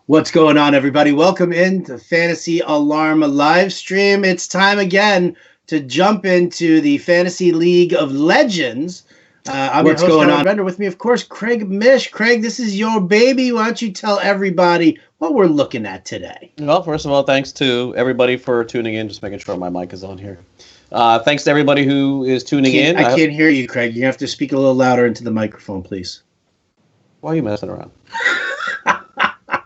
What's going on, everybody? Welcome into Fantasy Alarm live stream. It's time again to jump into the Fantasy League of Legends. What's going on? Bender with me, of course, Craig Mish. Craig, this is your baby. Why don't you tell everybody what we're looking at today? Well, first of all, thanks to everybody for tuning in. Just making sure my mic is on here. Thanks to everybody who is tuning in. I can't hear you, Craig. You have to speak a little louder into the microphone, please. Why are you messing around?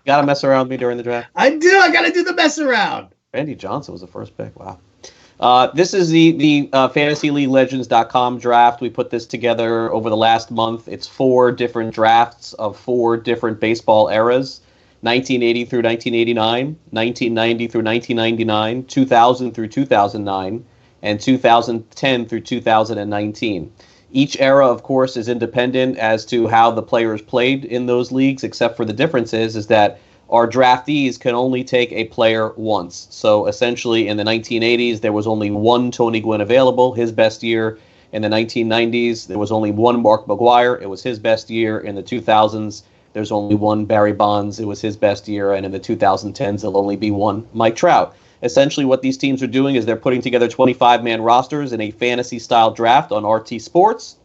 Gotta mess around with me during the draft? I do. I gotta do the mess around. Randy Johnson was the first pick. Wow. This is the FantasyLeagueLegends.com draft. We put this together over the last month. It's 4 different drafts of 4 different baseball eras: 1980 through 1989, 1990 through 1999, 2000 through 2009, and 2010 through 2019. Each era, of course, is independent as to how the players played in those leagues, except for the difference is that our draftees can only take a player once. So essentially in the 1980s, there was only one Tony Gwynn available, his best year. In the 1990s, there was only one Mark McGwire. It was his best year. In the 2000s, there's only one Barry Bonds. It was his best year. And in the 2010s, there'll only be one Mike Trout. Essentially what these teams are doing is they're putting together 25-man rosters in a fantasy-style draft on RT Sports.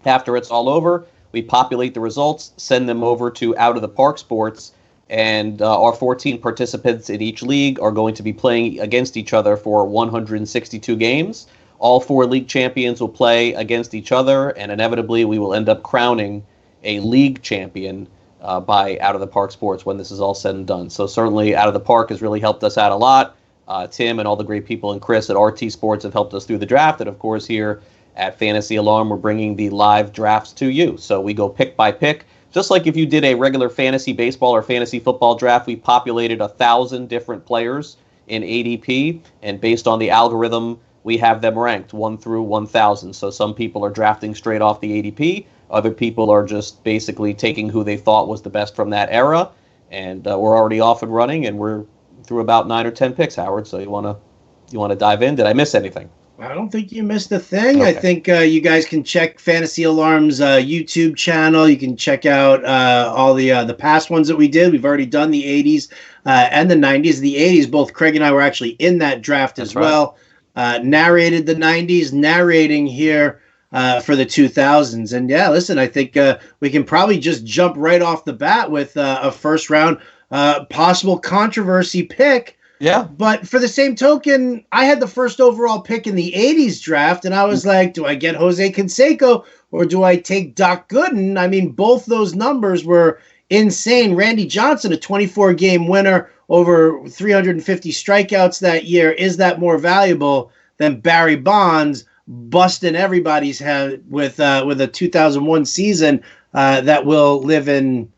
After it's all over, we populate the results, send them over to Out of the Park Sports, and our 14 participants in each league are going to be playing against each other for 162 games. All 4 league champions will play against each other, and inevitably we will end up crowning a league champion by Out of the Park Sports when this is all said and done. So certainly Out of the Park has really helped us out a lot. Tim and all the great people and Chris at RT Sports have helped us through the draft. And, of course, here at Fantasy Alarm, we're bringing the live drafts to you. So we go pick by pick. Just like if you did a regular fantasy baseball or fantasy football draft, we populated 1,000 different players in ADP. And based on the algorithm, we have them ranked 1 through 1,000. So some people are drafting straight off the ADP. Other people are just basically taking who they thought was the best from that era. And we're already off and running, and we're through about 9 or 10 picks, Howard. So you want to dive in? Did I miss anything? I don't think you missed a thing. Okay. I think you guys can check Fantasy Alarm's YouTube channel. You can check out all the past ones that we did. We've already done the 80s and the 90s. The 80s, both Craig and I were actually in that draft as well. Narrated the 90s, narrating here for the 2000s. And yeah, listen, I think we can probably just jump right off the bat with a first round possible controversy pick. Yeah. But for the same token, I had the first overall pick in the 80s draft, and I was like, do I get Jose Canseco or do I take Doc Gooden? I mean, both those numbers were insane. Randy Johnson, a 24-game winner, over 350 strikeouts that year. Is that more valuable than Barry Bonds busting everybody's head with a 2001 season that will live in,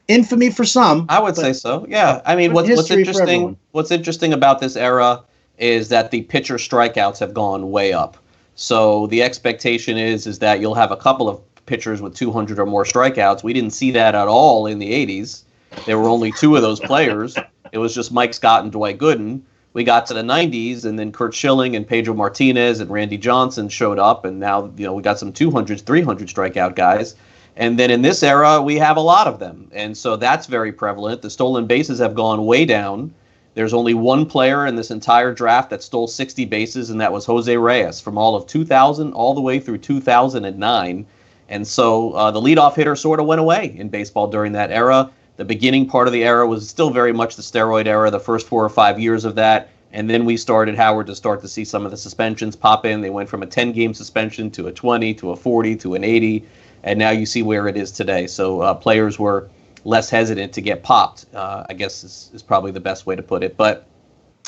infamy for some? I would say so. Yeah. I mean, what's interesting about this era is that the pitcher strikeouts have gone way up. So the expectation is that you'll have a couple of pitchers with 200 or more strikeouts. We didn't see that at all in the 80s. There were only 2 of those players. It was just Mike Scott and Dwight Gooden. We got to the 90s, and then Curt Schilling and Pedro Martinez and Randy Johnson showed up, and now we got some 200, 300 strikeout guys. And then in this era, we have a lot of them. And so that's very prevalent. The stolen bases have gone way down. There's only one player in this entire draft that stole 60 bases, and that was Jose Reyes from all of 2000 all the way through 2009. And so the leadoff hitter sort of went away in baseball during that era. The beginning part of the era was still very much the steroid era, the first 4 or 5 years of that. And then we started, Howard, to start to see some of the suspensions pop in. They went from a 10-game suspension to a 20 to a 40 to an 80. And now you see where it is today. So players were less hesitant to get popped, I guess is probably the best way to put it. But,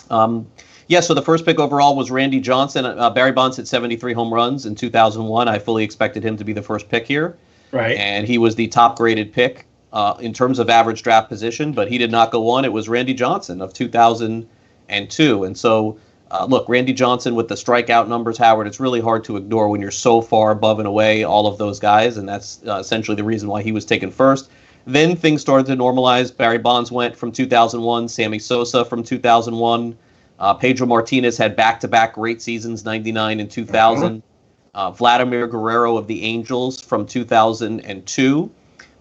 so the first pick overall was Randy Johnson. Barry Bonds hit 73 home runs in 2001. I fully expected him to be the first pick here. Right. And he was the top-graded pick in terms of average draft position, but he did not go on. It was Randy Johnson of 2002. And so Look, Randy Johnson with the strikeout numbers, Howard, it's really hard to ignore when you're so far above and away all of those guys, and that's essentially the reason why he was taken first. Then things started to normalize. Barry Bonds went from 2001, Sammy Sosa from 2001. Pedro Martinez had back-to-back great seasons, 99 and 2000. Vladimir Guerrero of the Angels from 2002.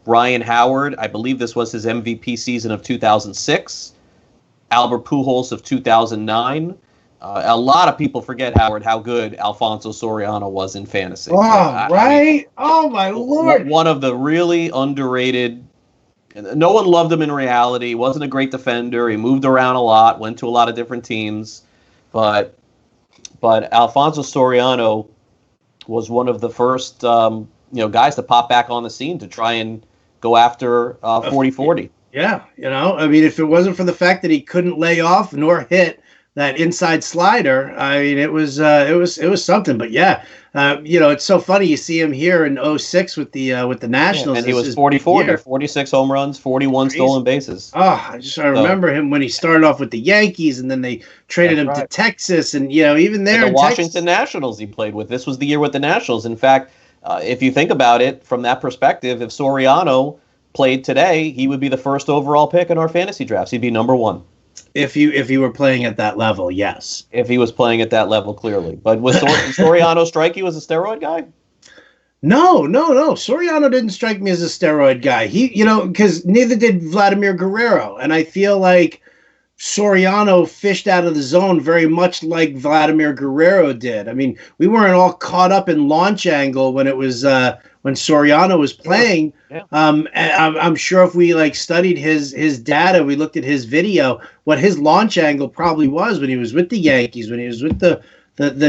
Ryan Howard, I believe this was his MVP season of 2006. Albert Pujols of 2009. A lot of people forget, Howard, how good Alfonso Soriano was in fantasy. Oh, right? I mean, oh, my Lord. One of the really underrated. No one loved him in reality. He wasn't a great defender. He moved around a lot, went to a lot of different teams. But Alfonso Soriano was one of the first guys to pop back on the scene to try and go after 40-40. Yeah, I mean, if it wasn't for the fact that he couldn't lay off nor hit that inside slider, I mean, it was something. But yeah, it's so funny. You see him here in 06 with the Nationals, and he was 40-40, 46 home runs, 41 stolen bases. Oh, I remember him when he started off with the Yankees, and then they traded him to Texas, and even there and in the Washington Nationals he played with. This was the year with the Nationals. In fact, if you think about it from that perspective, if Soriano played today, he would be the first overall pick in our fantasy drafts. He'd be number 1. If he were playing at that level, yes. If he was playing at that level, clearly. But was Soriano strike you as a steroid guy? No. Soriano didn't strike me as a steroid guy. He, because neither did Vladimir Guerrero. And I feel like Soriano fished out of the zone very much like Vladimir Guerrero did. I mean, we weren't all caught up in launch angle when it was when Soriano was playing. Yeah. And I'm sure if we studied his data, we looked at his video, what his launch angle probably was when he was with the Yankees, when he was with the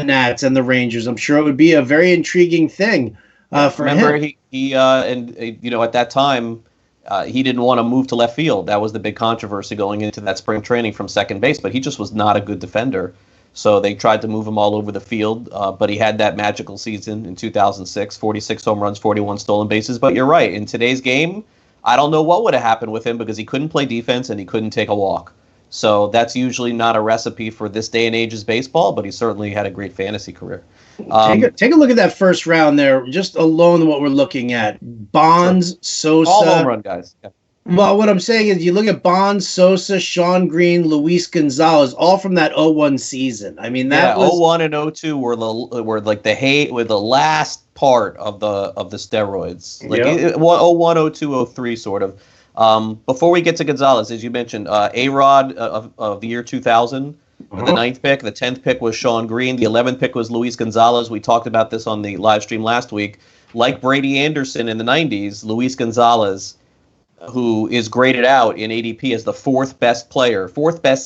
Nats and the Rangers. I'm sure it would be a very intriguing thing for him. Remember, he at that time, he didn't want to move to left field. That was the big controversy going into that spring training from second base, but he just was not a good defender. So they tried to move him all over the field, but he had that magical season in 2006, 46 home runs, 41 stolen bases. But you're right. In today's game, I don't know what would have happened with him because he couldn't play defense and he couldn't take a walk. So that's usually not a recipe for this day and age's baseball, but he certainly had a great fantasy career. Take a look at that first round there, just alone what we're looking at. Bonds, Sosa. All home run guys. Yeah. Well, what I'm saying is you look at Bonds, Sosa, Sean Green, Luis Gonzalez, all from that 0-1 season. I mean, that was 0-1 and 0-2 were like the last part of the steroids. Like 0-1, 0-2, 0-3 sort of. Before we get to Gonzalez, as you mentioned, A-Rod of the year 2000, the 9th pick. The 10th pick was Sean Green. The 11th pick was Luis Gonzalez. We talked about this on the live stream last week. Like Brady Anderson in the 90s, Luis Gonzalez, who is graded out in ADP as the fourth best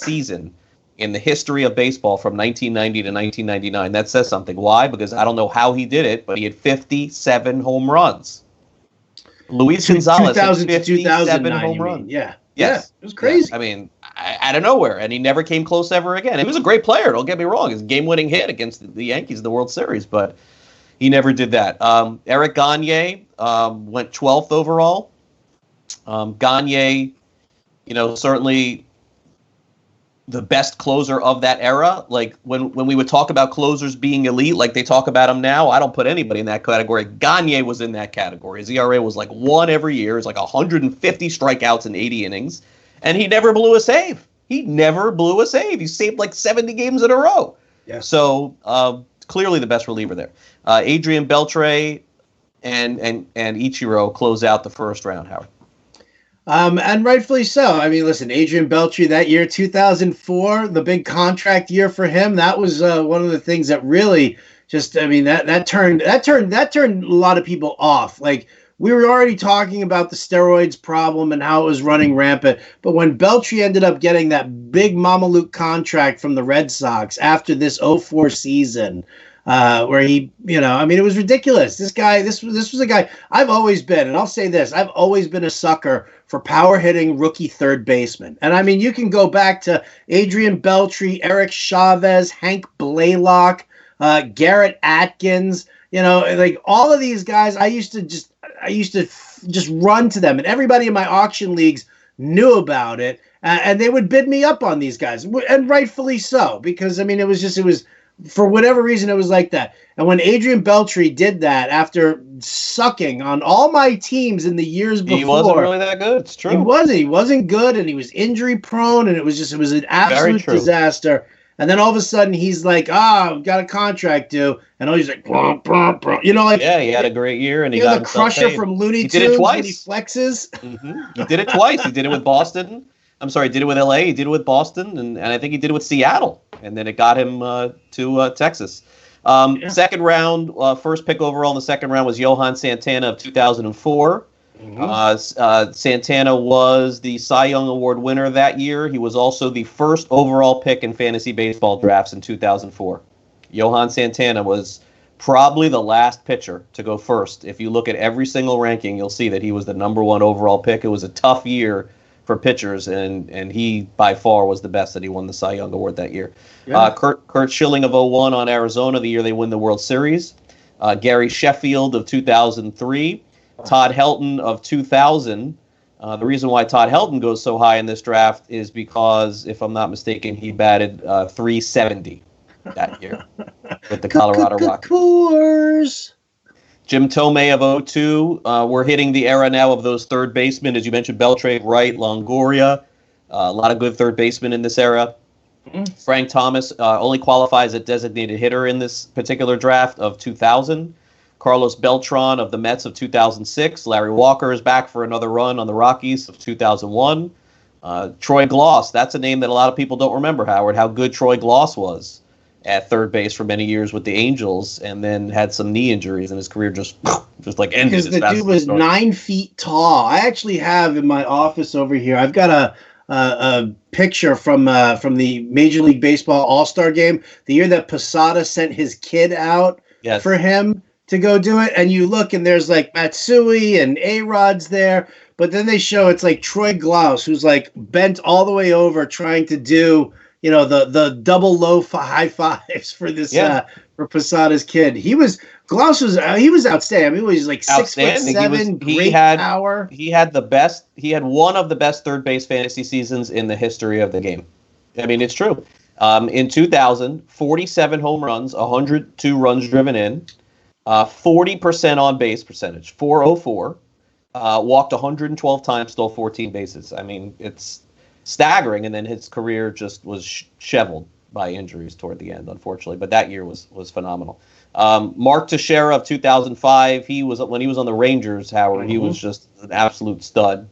season in the history of baseball from 1990 to 1999. That says something. Why? Because I don't know how he did it, but he had 57 home runs. Luis Gonzalez had 57 home runs. Yeah. Yes. It was crazy. Yeah. I mean, out of nowhere, and he never came close ever again. He was a great player, don't get me wrong. His game-winning hit against the Yankees in the World Series, but he never did that. Eric Gagne went 12th overall. Gagne, certainly the best closer of that era. Like when we would talk about closers being elite, like they talk about them now, I don't put anybody in that category. Gagne was in that category. His ERA was like 1 every year. It's like 150 strikeouts in 80 innings, and he never blew a save. He saved like 70 games in a row. Yeah. So clearly the best reliever there. Adrian Beltre and Ichiro close out the first round, Howard. And rightfully so. I mean, listen, Adrian Beltre that year, 2004, the big contract year for him. That was one of the things that really just, I mean, that turned a lot of people off. Like we were already talking about the steroids problem and how it was running rampant. But when Beltre ended up getting that big Mama Luke contract from the Red Sox after this 04 season, where he, I mean, it was ridiculous. This was a guy I've always been, and I'll say this, I've always been a sucker for power hitting rookie third baseman. And I mean, you can go back to Adrian Beltre, Eric Chavez, Hank Blaylock, Garrett Atkins, like all of these guys, I used to just run to them, and everybody in my auction leagues knew about it, and they would bid me up on these guys, and rightfully so, because I mean, it was for whatever reason, it was like that. And when Adrian Beltre did that after sucking on all my teams in the years before, he wasn't really that good. It's true. He wasn't good, and he was injury prone, and it was an absolute disaster. And then all of a sudden he's like, I've got a contract due. And he's like, brum, brum, brum. He had a great year, and he got the Crusher paid. From Looney Tunes. He did it twice. When he flexes. He did it twice. He did it with Boston. I'm sorry, he did it with LA. He did it with Boston, and I think he did it with Seattle. And then it got him to Texas. Second round, first pick overall in the second round was Johan Santana of 2004. Santana was the Cy Young Award winner that year. He was also the first overall pick in fantasy baseball drafts in 2004. Johan Santana was probably the last pitcher to go first. If you look at every single ranking, you'll see that he was the number one overall pick. It was a tough year for pitchers, and he by far was the best that he won the Cy Young Award that year. Yeah. Kurt Schilling of 01 on Arizona, the year they win the World Series. Gary Sheffield of 2003. Todd Helton of 2000. The reason why Todd Helton goes so high in this draft is because, if I'm not mistaken, he batted 370 that year with the Colorado Rockies. Jim Tomei of 02. We're hitting the era now of those third basemen, as you mentioned, Beltre, Wright, Longoria. A lot of good third basemen in this era. Mm-hmm. Frank Thomas only qualifies as designated hitter in this particular draft of 2000. Carlos Beltran of the Mets of 2006. Larry Walker is back for another run on the Rockies of 2001. Troy Gloss, that's a name that a lot of people don't remember, Howard, how good Troy Gloss was at third base for many years with the Angels, and then had some knee injuries, and his career just like ended. Because the dude was 9 feet tall. I actually have in my office over here, I've got a picture from the Major League Baseball All-Star Game, the year that Posada sent his kid out for him to go do it. And you look, and there's like Matsui and A-Rod's there, but then they show it's like Troy Glaus, who's like bent all the way over trying to do the double low high fives for this for Posada's kid. Glaus was outstanding. I mean, he was like 6'7", great power. He had one of the best third base fantasy seasons in the history of the game. I mean, it's true. In 2000, 47 home runs, 102 runs driven in, 40% on base percentage, 404, walked 112 times, stole 14 bases. I mean, it's staggering, and then his career just was shoveled by injuries toward the end, unfortunately. But that year was phenomenal. Mark Teixeira of 2005, when he was on the Rangers, Howard, he was just an absolute stud.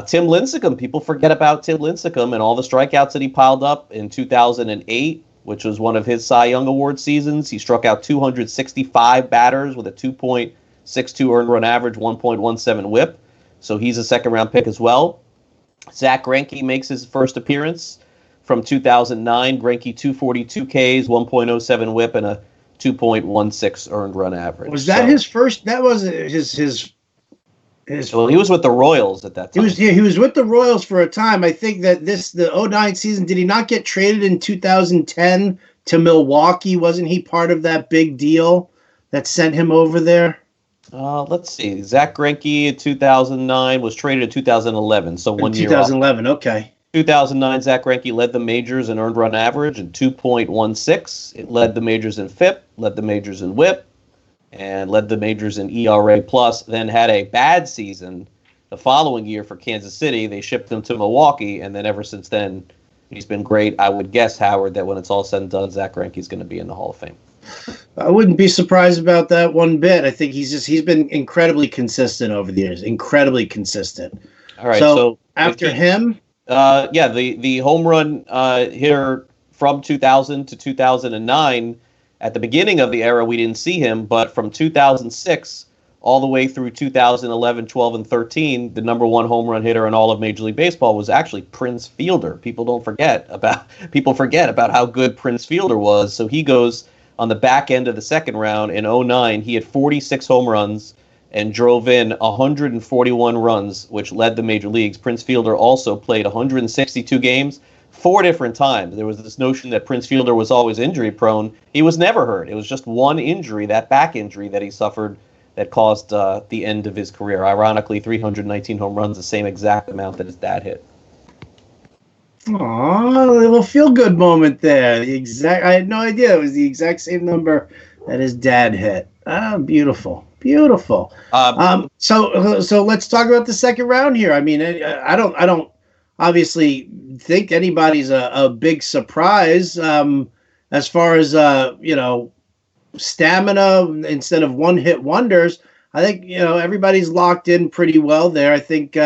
Tim Lincecum, people forget about Tim Lincecum and all the strikeouts that he piled up in 2008, which was one of his Cy Young Award seasons. He struck out 265 batters with a 2.62 earned run average, 1.17 whip. So he's a second-round pick as well. Zach Greinke makes his first appearance from 2009. Greinke 242 Ks, 1.07 whip, and a 2.16 earned run average. Was that his first? That was his. Well, he was with the Royals at that time. He was with the Royals for a time. I think that the 09 season, did he not get traded in 2010 to Milwaukee? Wasn't he part of that big deal that sent him over there? Let's see. Zach Greinke in 2009 was traded in 2011, so 1 year 2011, okay. 2009, Zach Greinke led the majors in earned run average in 2.16. It led the majors in FIP, led the majors in WHIP, and led the majors in ERA+. Then had a bad season the following year for Kansas City. They shipped him to Milwaukee, and then ever since then, he's been great. I would guess, Howard, that when it's all said and done, Zach Greinke is going to be in the Hall of Fame. I wouldn't be surprised about that one bit. I think he's been incredibly consistent over the years. Incredibly consistent. All right. So after him, the home run hitter from 2000 to 2009. At the beginning of the era, we didn't see him, but from 2006 all the way through 2011, 12, and 13, the number one home run hitter in all of Major League Baseball was actually Prince Fielder. People forget about how good Prince Fielder was. So he goes on the back end of the second round in 09. He had 46 home runs and drove in 141 runs, which led the major leagues. Prince Fielder also played 162 games, 4 different times. There was this notion that Prince Fielder was always injury prone. He was never hurt. It was just one injury, that back injury that he suffered, that caused the end of his career. Ironically, 319 home runs, the same exact amount that his dad hit. Aw, a little feel-good moment there. I had no idea it was the exact same number that his dad hit. Ah, beautiful. Beautiful. So let's talk about the second round here. I mean, I'm obviously think anybody's a big surprise as far as stamina instead of one-hit wonders. I think everybody's locked in pretty well there. I think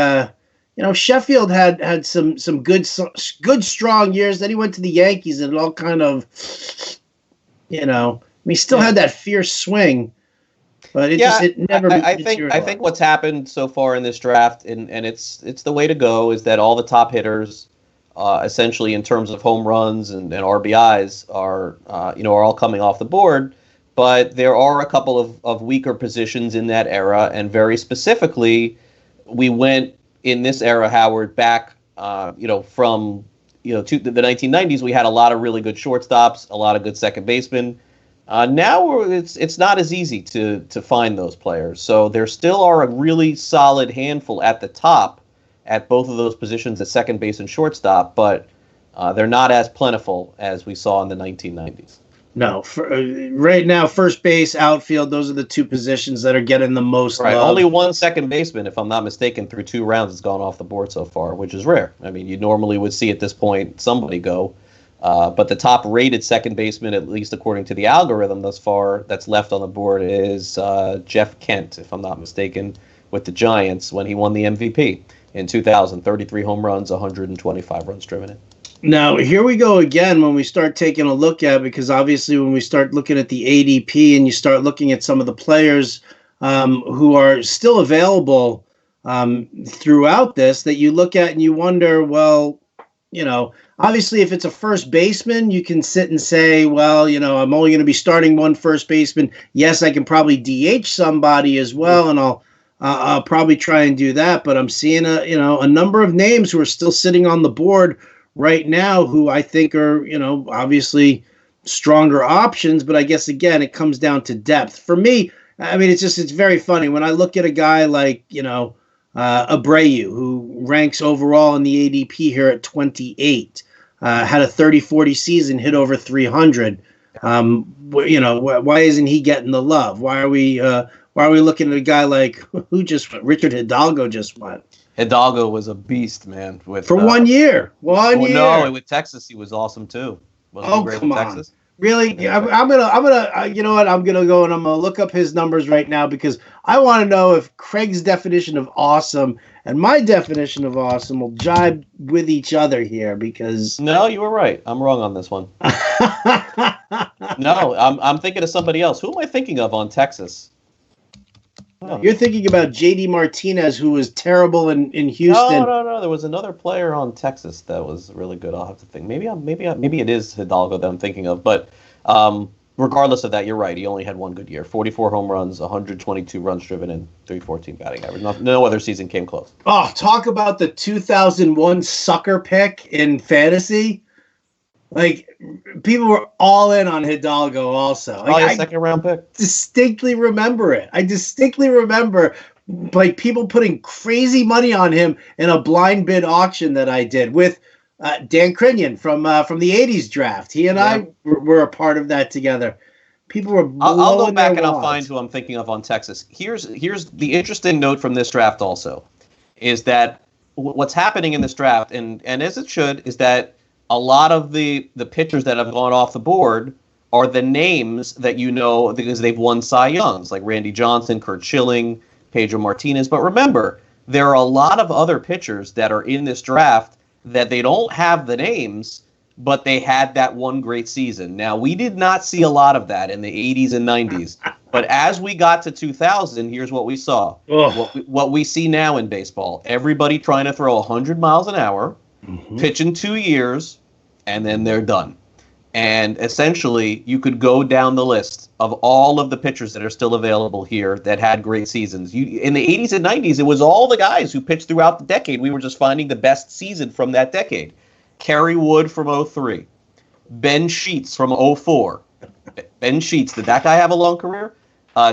Sheffield had some good strong years. Then he went to the Yankees, and it all kind of he still had that fierce swing, but it never. I think what's happened so far in this draft, and it's the way to go, is that all the top hitters, essentially in terms of home runs and RBIs, are all coming off the board. But there are a couple of weaker positions in that era, and very specifically, we went in this era, Howard, back from to the 1990s. We had a lot of really good shortstops, a lot of good second basemen. Now it's not as easy to find those players. So there still are a really solid handful at the top at both of those positions at second base and shortstop, but they're not as plentiful as we saw in the 1990s. No, right now, first base, outfield, those are the two positions that are getting the most love. Only one second baseman, if I'm not mistaken, through 2 rounds has gone off the board so far, which is rare. I mean, you normally would see at this point somebody go. But the top-rated second baseman, at least according to the algorithm thus far, that's left on the board is Jeff Kent, if I'm not mistaken, with the Giants when he won the MVP in 2000. 33 home runs, 125 runs driven in. Now, here we go again when we start taking a look at, because obviously when we start looking at the ADP and you start looking at some of the players who are still available throughout this, that you look at and you wonder, well, obviously if it's a first baseman, you can sit and say, well, I'm only going to be starting one first baseman. Yes, I can probably DH somebody as well, and I'll probably try and do that. But I'm seeing a number of names who are still sitting on the board right now who I think are, obviously stronger options. But I guess, again, it comes down to depth. For me, I mean, it's very funny. When I look at a guy like, Abreu, who ranks overall in the ADP here at 28, had a 30-40 season, hit over 300. Why isn't he getting the love? Why are we looking at a guy like Richard Hidalgo just went? Hidalgo was a beast, man. For 1 year. No, with Texas he was awesome too. Wasn't he great come with on. Texas? Really? Yeah. I'm gonna you know what? I'm gonna go and I'm gonna look up his numbers right now, because I want to know if Craig's definition of awesome and my definition of awesome will jibe with each other here. Because no, you were right. I'm wrong on this one. No, I'm thinking of somebody else. Who am I thinking of on Texas? Oh. You're thinking about J.D. Martinez, who was terrible in Houston. No. There was another player on Texas that was really good. I'll have to think. Maybe it is Hidalgo that I'm thinking of. But regardless of that, you're right. He only had one good year. 44 home runs, 122 runs driven in, 314 batting average. No other season came close. Oh, talk about the 2001 sucker pick in fantasy. Like, people were all in on Hidalgo also. Like, second round pick. Distinctly remember it. I distinctly remember people putting crazy money on him in a blind bid auction that I did with Dan Crinion from the 80s draft. He and I were a part of that together. People were I'll go back and I'll find who I'm thinking of on Texas. Here's the interesting note from this draft also, is that what's happening in this draft, and as it should, is that a lot of the pitchers that have gone off the board are the names that because they've won Cy Youngs, like Randy Johnson, Curt Schilling, Pedro Martinez. But remember, there are a lot of other pitchers that are in this draft that they don't have the names, but they had that one great season. Now, we did not see a lot of that in the 80s and 90s. But as we got to 2000, here's what we saw. What we see now in baseball. Everybody trying to throw 100 miles an hour, pitch in 2 years, and then they're done. And essentially, you could go down the list of all of the pitchers that are still available here that had great seasons. In the 80s and 90s, it was all the guys who pitched throughout the decade. We were just finding the best season from that decade. Kerry Wood from 03. Ben Sheets from 04. Ben Sheets, did that guy have a long career?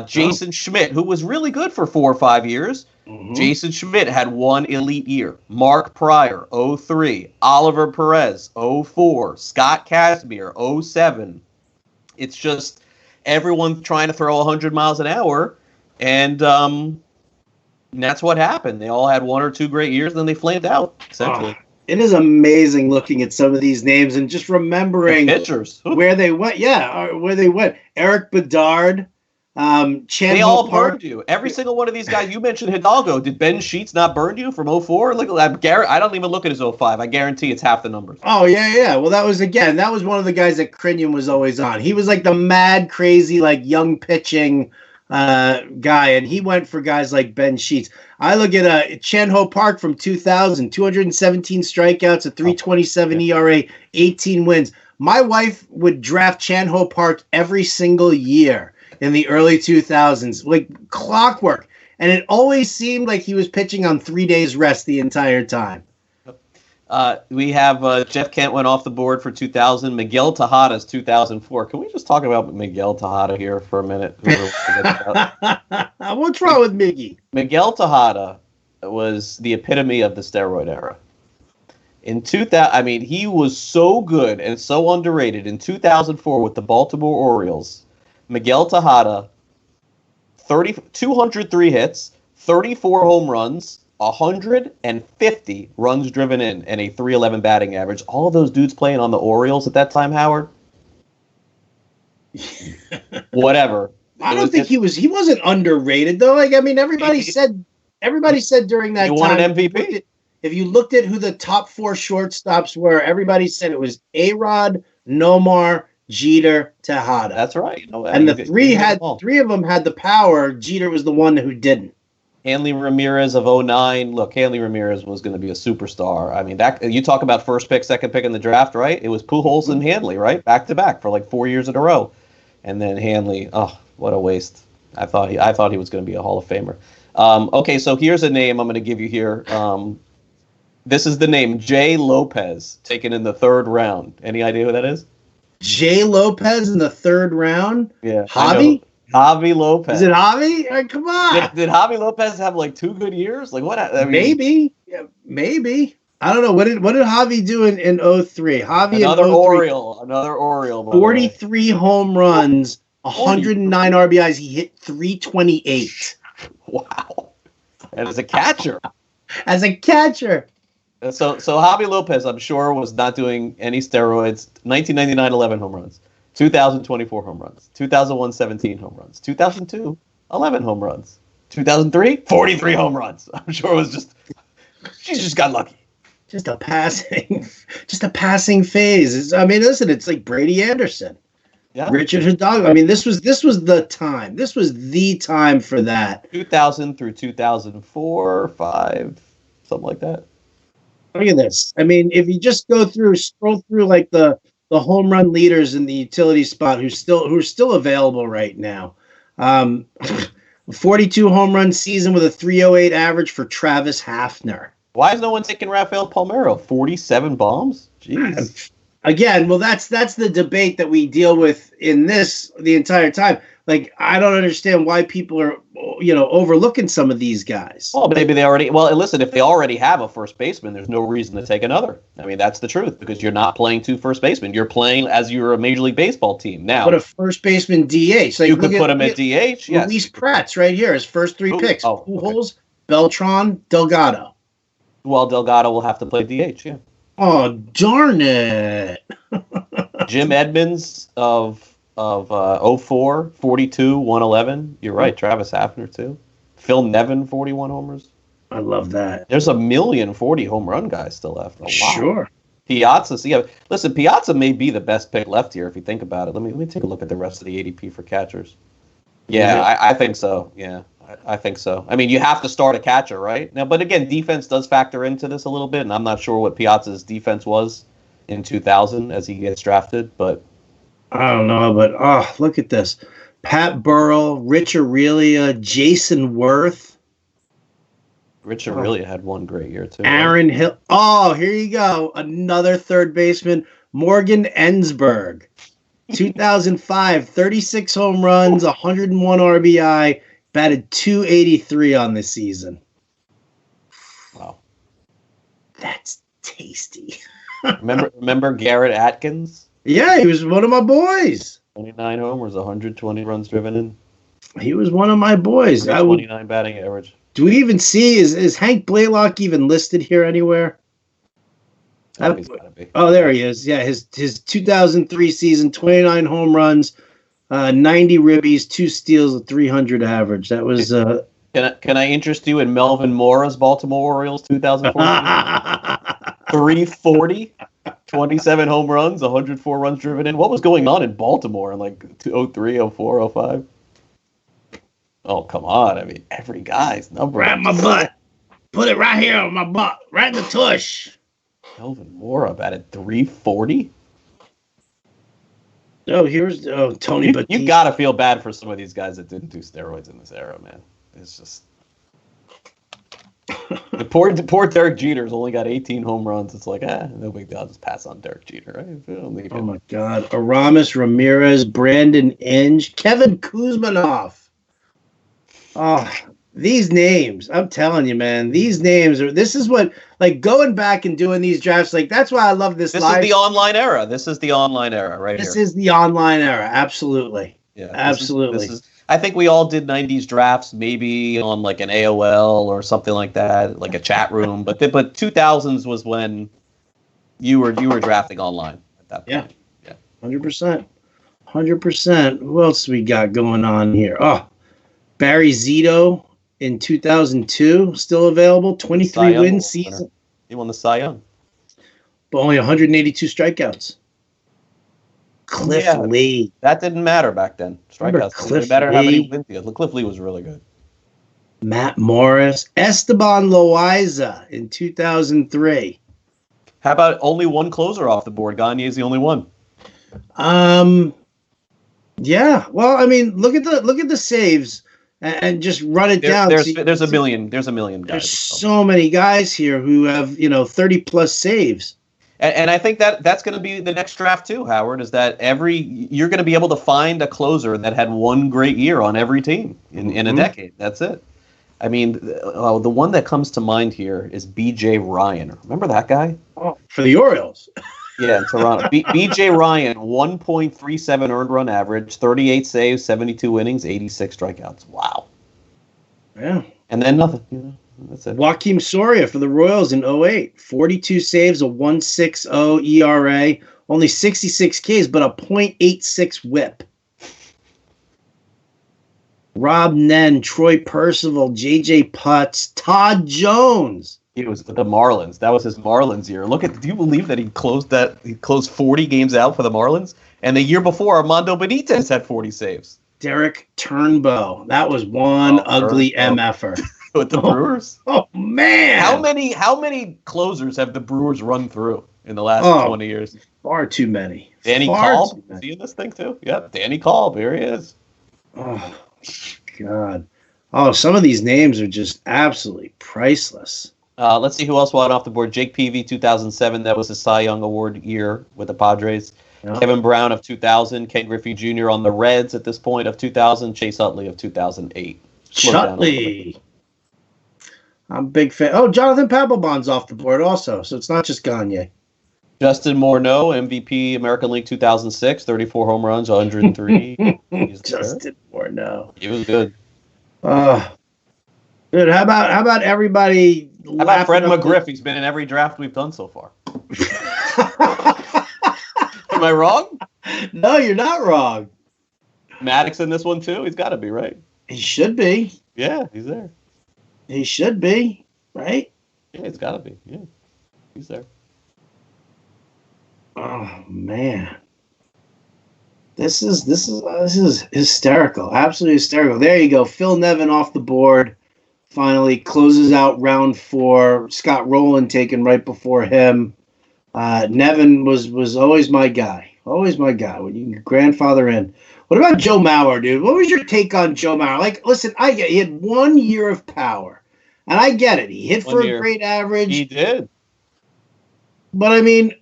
Jason Schmidt, who was really good for 4 or 5 years. Jason Schmidt had one elite year. Mark Pryor, 03. Oliver Perez, 04. Scott Kazmir, 07. It's just everyone trying to throw 100 miles an hour, and that's what happened. They all had 1 or 2 great years, and then they flamed out, essentially. It is amazing looking at some of these names and just remembering pitchers where they went. Yeah, where they went. Eric Bedard, they all burned you. Every single one of these guys. You mentioned Hidalgo. Did Ben Sheets not burn you from 04? Look at Garrett. I don't even look at his 05. I guarantee it's half the numbers. Oh, yeah. Well, that was one of the guys that Crinion was always on. He was like the mad, crazy, like young pitching guy, and he went for guys like Ben Sheets. I look at Chan-Ho Park from 2000, 217 strikeouts, a 3.27 ERA, 18 wins. My wife would draft Chan-Ho Park every single year in the early 2000s, like clockwork. And it always seemed like he was pitching on 3 days rest the entire time. We have Jeff Kent went off the board for 2000. Miguel Tejada's 2004. Can we just talk about Miguel Tejada here for a minute? What's wrong with Miggy? Miguel Tejada was the epitome of the steroid era. In 2000, he was so good and so underrated. In 2004 with the Baltimore Orioles, Miguel Tejada, 203 hits, 34 home runs, 150 runs driven in, and a 311 batting average. All of those dudes playing on the Orioles at that time, Howard? Whatever. I don't think he wasn't underrated though. Like, everybody said during that time. He won an MVP. If you looked at who the top 4 shortstops were, everybody said it was A-Rod, Nomar, Jeter, Tejada. That's right. And the three of them had the power. Jeter was the one who didn't. Hanley Ramirez of 09. Look, Hanley Ramirez was going to be a superstar. That you talk about first pick, second pick in the draft, right? It was Pujols and Hanley, right? Back to back for like 4 years in a row. And then Hanley, oh, what a waste. I thought he was going to be a Hall of Famer. Okay, so here's a name I'm going to give you here. This is the name, Jay Lopez, taken in the 3rd round. Any idea who that is? Jay Lopez in the 3rd round? Yeah. Javi? Javi Lopez. Is it Javi? Come on. Did Javi Lopez have like 2 good years? Like what? Maybe. Yeah, maybe. I don't know. What did Javi do in 03? Javi another Oriole. 43 home runs, 109 RBIs. He hit 328. Wow. And as a catcher. So Javi Lopez, I'm sure, was not doing any steroids. 1999, 11 home runs. 2024 home runs. 2001, 17 home runs. 2002, 11 home runs. 2003, 43 home runs. I'm sure it was she just got lucky. Just a passing phase. Listen, it's like Brady Anderson. Yeah. Richard Hidalgo. This was the time. This was the time for that. 2000 through 2004, 5, something like that. Look at this. If you just scroll through like the home run leaders in the utility spot who are still available right now. 42 home run season with a 308 average for Travis Hafner. Why is no one taking Rafael Palmeiro? 47 bombs? Jeez. Again, well, that's the debate that we deal with in this the entire time. Like, I don't understand why people are, overlooking some of these guys. Well, maybe they already. Well, listen, if they already have a first baseman, there's no reason to take another. That's the truth, because you're not playing 2 first basemen. You're playing as you're a Major League Baseball team now. But a first baseman DH. Like, you could put him at DH. Yes. Luis Pratt's right here. His first 3 picks. Pujols, Beltran, Delgado. Well, Delgado will have to play DH. Yeah. Oh, darn it. Jim Edmonds of 04, 42, 111. You're right. Travis Hafner, too. Phil Nevin, 41 homers. I love that. There's 1,040 home run guys still left. A lot. Sure. Piazza. Yeah, listen, Piazza may be the best pick left here if you think about it. Let me take a look at the rest of the ADP for catchers. Yeah, I think so. Yeah, I think so. You have to start a catcher, right? Now, but again, defense does factor into this a little bit, and I'm not sure what Piazza's defense was in 2000 as he gets drafted, but I don't know. But look at this: Pat Burrell, Rich Aurelia, Jason Worth. Rich Aurelia had one great year too. Aaron Hill. Oh, here you go, another third baseman, Morgan Ensberg. 2005, 36 home runs, 101 RBI, batted .283 on this season. Wow. That's tasty. Remember Garrett Atkins? Yeah, he was one of my boys. 29 homers, 120 runs driven in. He was one of my boys. 29 batting average. Do we even see, is Hank Blaylock even listed here anywhere? Oh, he's gotta be. Oh, there he is. Yeah, his 2003 season, 29 home runs, 90 ribbies, 2 steals, a 300 average. That was. Can I interest you in Melvin Mora's Baltimore Orioles 2014? 340, 27 home runs, 104 runs driven in. What was going on in Baltimore in like 03, 04, 05? Oh, come on. I mean, every guy's number. Right in my butt. Put it right here on my butt. Right in the tush. Melvin Mora batted 340? Oh, here's Tony Batista. You got to feel bad for some of these guys that didn't do steroids in this era, man. It's just... The poor Derek Jeter's only got 18 home runs. It's like, no big deal. I'll just pass on Derek Jeter, right? Oh, my God. Aramis Ramirez, Brandon Inge, Kevin Kuzmanoff. Oh, these names, I'm telling you, man, this is what, like, going back and doing these drafts, like, that's why I love this. This is the online era. This is the online era right here. This is the online era. Absolutely. Yeah. Absolutely. I think we all did 90s drafts, maybe on like an AOL or something like that, like a chat room. But 2000s was when you were drafting online at that point. Yeah. 100%. Who else we got going on here? Oh, Barry Zito in 2002, still available. 23 win season. He won the Cy Young. But only 182 strikeouts. Cliff Lee. That didn't matter back then. Strikeouts didn't matter how many wins he had. Cliff Lee was really good. Matt Morris. Esteban Loaiza in 2003. How about only one closer off the board? Gagne's the only one. Yeah. Well, I mean, look at the saves and just run it down. There's a million guys. There's so many guys here who have 30 plus saves. And I think that's going to be the next draft too, Howard, is that you're going to be able to find a closer that had one great year on every team in a decade. That's it. I mean, the one that comes to mind here is B.J. Ryan. Remember that guy? Oh, for the Orioles. Yeah, in Toronto. B.J. Ryan, 1.37 earned run average, 38 saves, 72 innings, 86 strikeouts. Wow. Yeah. And then nothing, That's it. Joakim Soria for the Royals in 08. 42 saves, a 1.60 ERA, only 66 Ks, but a .86 whip. Rob Nen, Troy Percival, J.J. Putz, Todd Jones. He was with the Marlins. That was his Marlins year. Do you believe that he closed 40 games out for the Marlins? And the year before, Armando Benitez had 40 saves. Derek Turnbow. That was one ugly MFer. With the Brewers? Oh, man. How many closers have the Brewers run through in the last 20 years? Far too many. Danny Kolb. See this thing too? Yep, Danny Kolb. Here he is. Oh, God. Oh, some of these names are just absolutely priceless. Let's see who else went off the board. Jake Peavy, 2007. That was the Cy Young Award year with the Padres. Yep. Kevin Brown of 2000. Ken Griffey Jr. on the Reds at this point of 2000. Chase Utley of 2008. Utley. I'm a big fan. Oh, Jonathan Papelbon's off the board also, so it's not just Gagne. Justin Morneau, MVP, American League 2006, 34 home runs, 103. Justin Morneau. He was good. Good. How about everybody? How about Fred McGriff? He's been in every draft we've done so far. Am I wrong? No, you're not wrong. Maddox in this one too? He's got to be, right? He should be. Yeah, he's there. He should be, right? Yeah, he's got to be. Yeah, he's there. Oh man, this is hysterical. Absolutely hysterical. There you go. Phil Nevin off the board. Finally closes out round 4. Scott Rowland taken right before him. Nevin was always my guy. Always my guy. When you grandfather in. What about Joe Mauer, dude? What was your take on Joe Mauer? Like, listen, he had 1 year of power, and I get it. He hit for a great average. He did. But I mean,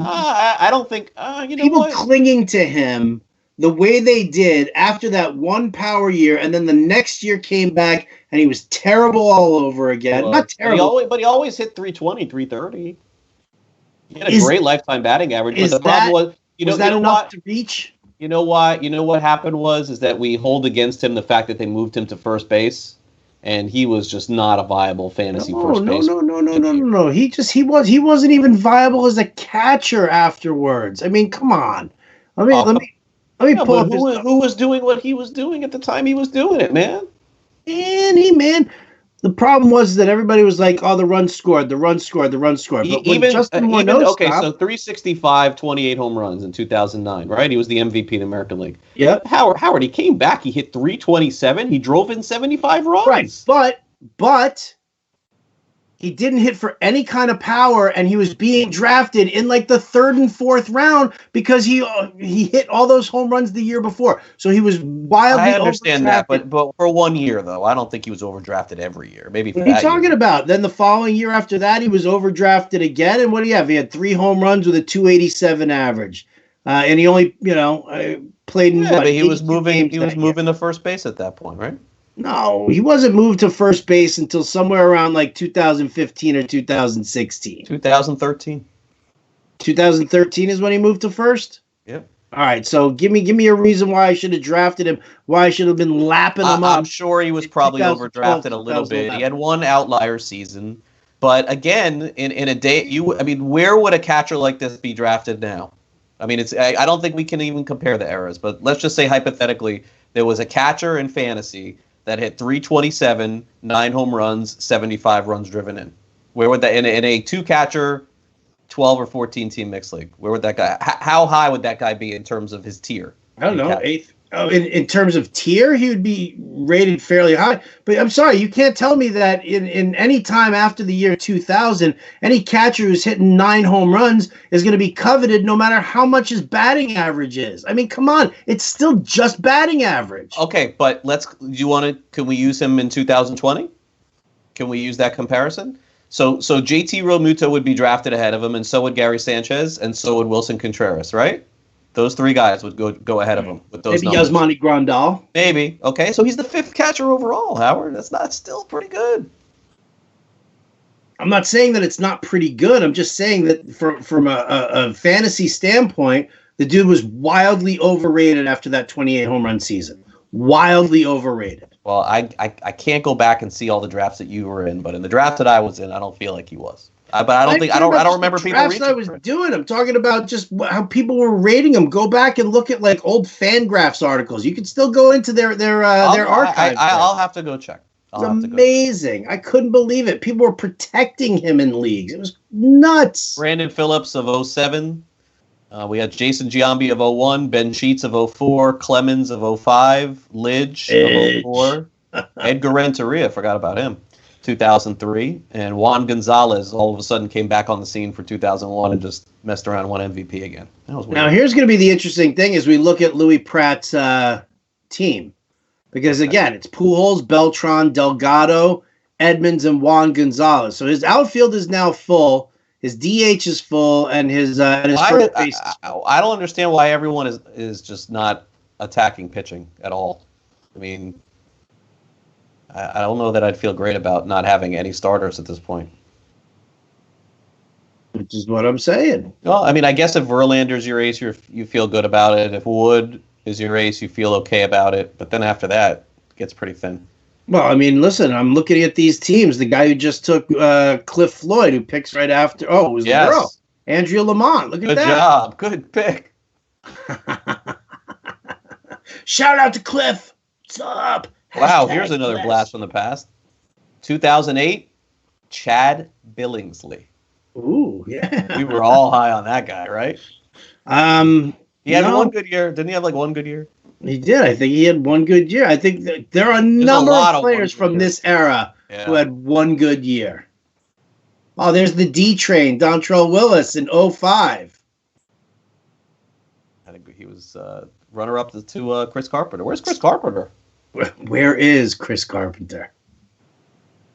I don't think people clinging to him the way they did after that one power year, and then the next year came back and he was terrible all over again. Well, not terrible, but he always hit 320, 330. He had a great lifetime batting average. But the problem was, was that enough to reach? You know why? You know what happened is that we hold against him the fact that they moved him to first base, and he was just not a viable fantasy first base. No. He wasn't even viable as a catcher afterwards. I mean, come on. Let me pull up who was doing what he was doing at the time he was doing it, man? Man. The problem was that everybody was like, "Oh, the run scored." But when Justin Morneau so 365, 28 home runs in 2009, right? He was the MVP in the American League. Yeah. Howard, he came back. He hit 327. He drove in 75 runs. Right, but he didn't hit for any kind of power, and he was being drafted in like the 3rd and 4th round because he hit all those home runs the year before. So he was wildly. I understand that, but for 1 year though, I don't think he was overdrafted every year. Maybe. What are you talking about? Then the following year after that, he was overdrafted again, and what do you have? He had 3 home runs with a 287 average, and he only played in. Yeah, but he was moving. He was moving to first base at that point, right? No, he wasn't moved to first base until somewhere around like 2015 or 2016. 2013. 2013 is when he moved to first? Yep. All right, so give me a reason why I should have drafted him, why I should have been lapping him up. I'm sure he was probably overdrafted a little bit. He had one outlier season. But again, in a day, where would a catcher like this be drafted now? I mean, I don't think we can even compare the eras, but let's just say hypothetically, there was a catcher in fantasy that hit 327, 9 home runs, 75 runs driven in. Where would that, in a 2-catcher, 12 or 14 team mixed league, where would that guy, how high would that guy be in terms of his tier? I don't know, 8th. Oh, in terms of tier, he would be rated fairly high. But I'm sorry, you can't tell me that in any time after the year 2000, any catcher who's hitting 9 home runs is going to be coveted no matter how much his batting average is. I mean, come on. It's still just batting average. Okay, but can we use him in 2020? Can we use that comparison? So JT Realmuto would be drafted ahead of him, and so would Gary Sanchez, and so would Wilson Contreras, right? Those 3 guys would go ahead of him with those numbers. Maybe Yasmani Grandal. Maybe. Okay, so he's the 5th catcher overall, Howard. That's still pretty good. I'm not saying that it's not pretty good. I'm just saying that from a fantasy standpoint, the dude was wildly overrated after that 28 home run season. Wildly overrated. Well, I can't go back and see all the drafts that you were in, but in the draft that I was in, I don't feel like he was. But I don't remember people reaching. I was doing. I'm talking about just how people were rating him. Go back and look at like old Fangraphs articles. You can still go into their archive. I'll have to go check. It's amazing. I couldn't believe it. People were protecting him in leagues. It was nuts. Brandon Phillips of 07. We had Jason Giambi of 01, Ben Sheets of 04, Clemens of 05, Lidge of 04, Edgar Renteria, forgot about him, 2003, and Juan Gonzalez all of a sudden came back on the scene for 2001 and just messed around and won MVP again. That was weird. Now, here's going to be the interesting thing as we look at Louis Pratt's team. Because, again, it's Pujols, Beltran, Delgado, Edmonds, and Juan Gonzalez. So his outfield is now full. His DH is full, and his first base is full. I don't understand why everyone is just not attacking pitching at all. I mean, I don't know that I'd feel great about not having any starters at this point. Which is what I'm saying. Well, I mean, I guess if Verlander's your ace, you feel good about it. If Wood is your ace, you feel okay about it. But then after that, it gets pretty thin. Well, I mean, listen, I'm looking at these teams. The guy who just took Cliff Floyd, who picks right after. Oh, it was the girl. Andrea Lamont. Look at that. Good job. Good pick. Shout out to Cliff. What's up? Wow, here's another blast from the past. 2008, Chad Billingsley. Ooh, yeah. We were all high on that guy, right? He had one good year. Didn't he have like one good year? He did. I think he had one good year. I think that there are a number of players from this era who had one good year. Oh, there's the D train, Dontrell Willis in 05. I think he was runner-up to Chris Carpenter. Where's Chris Carpenter? Where is Chris Carpenter?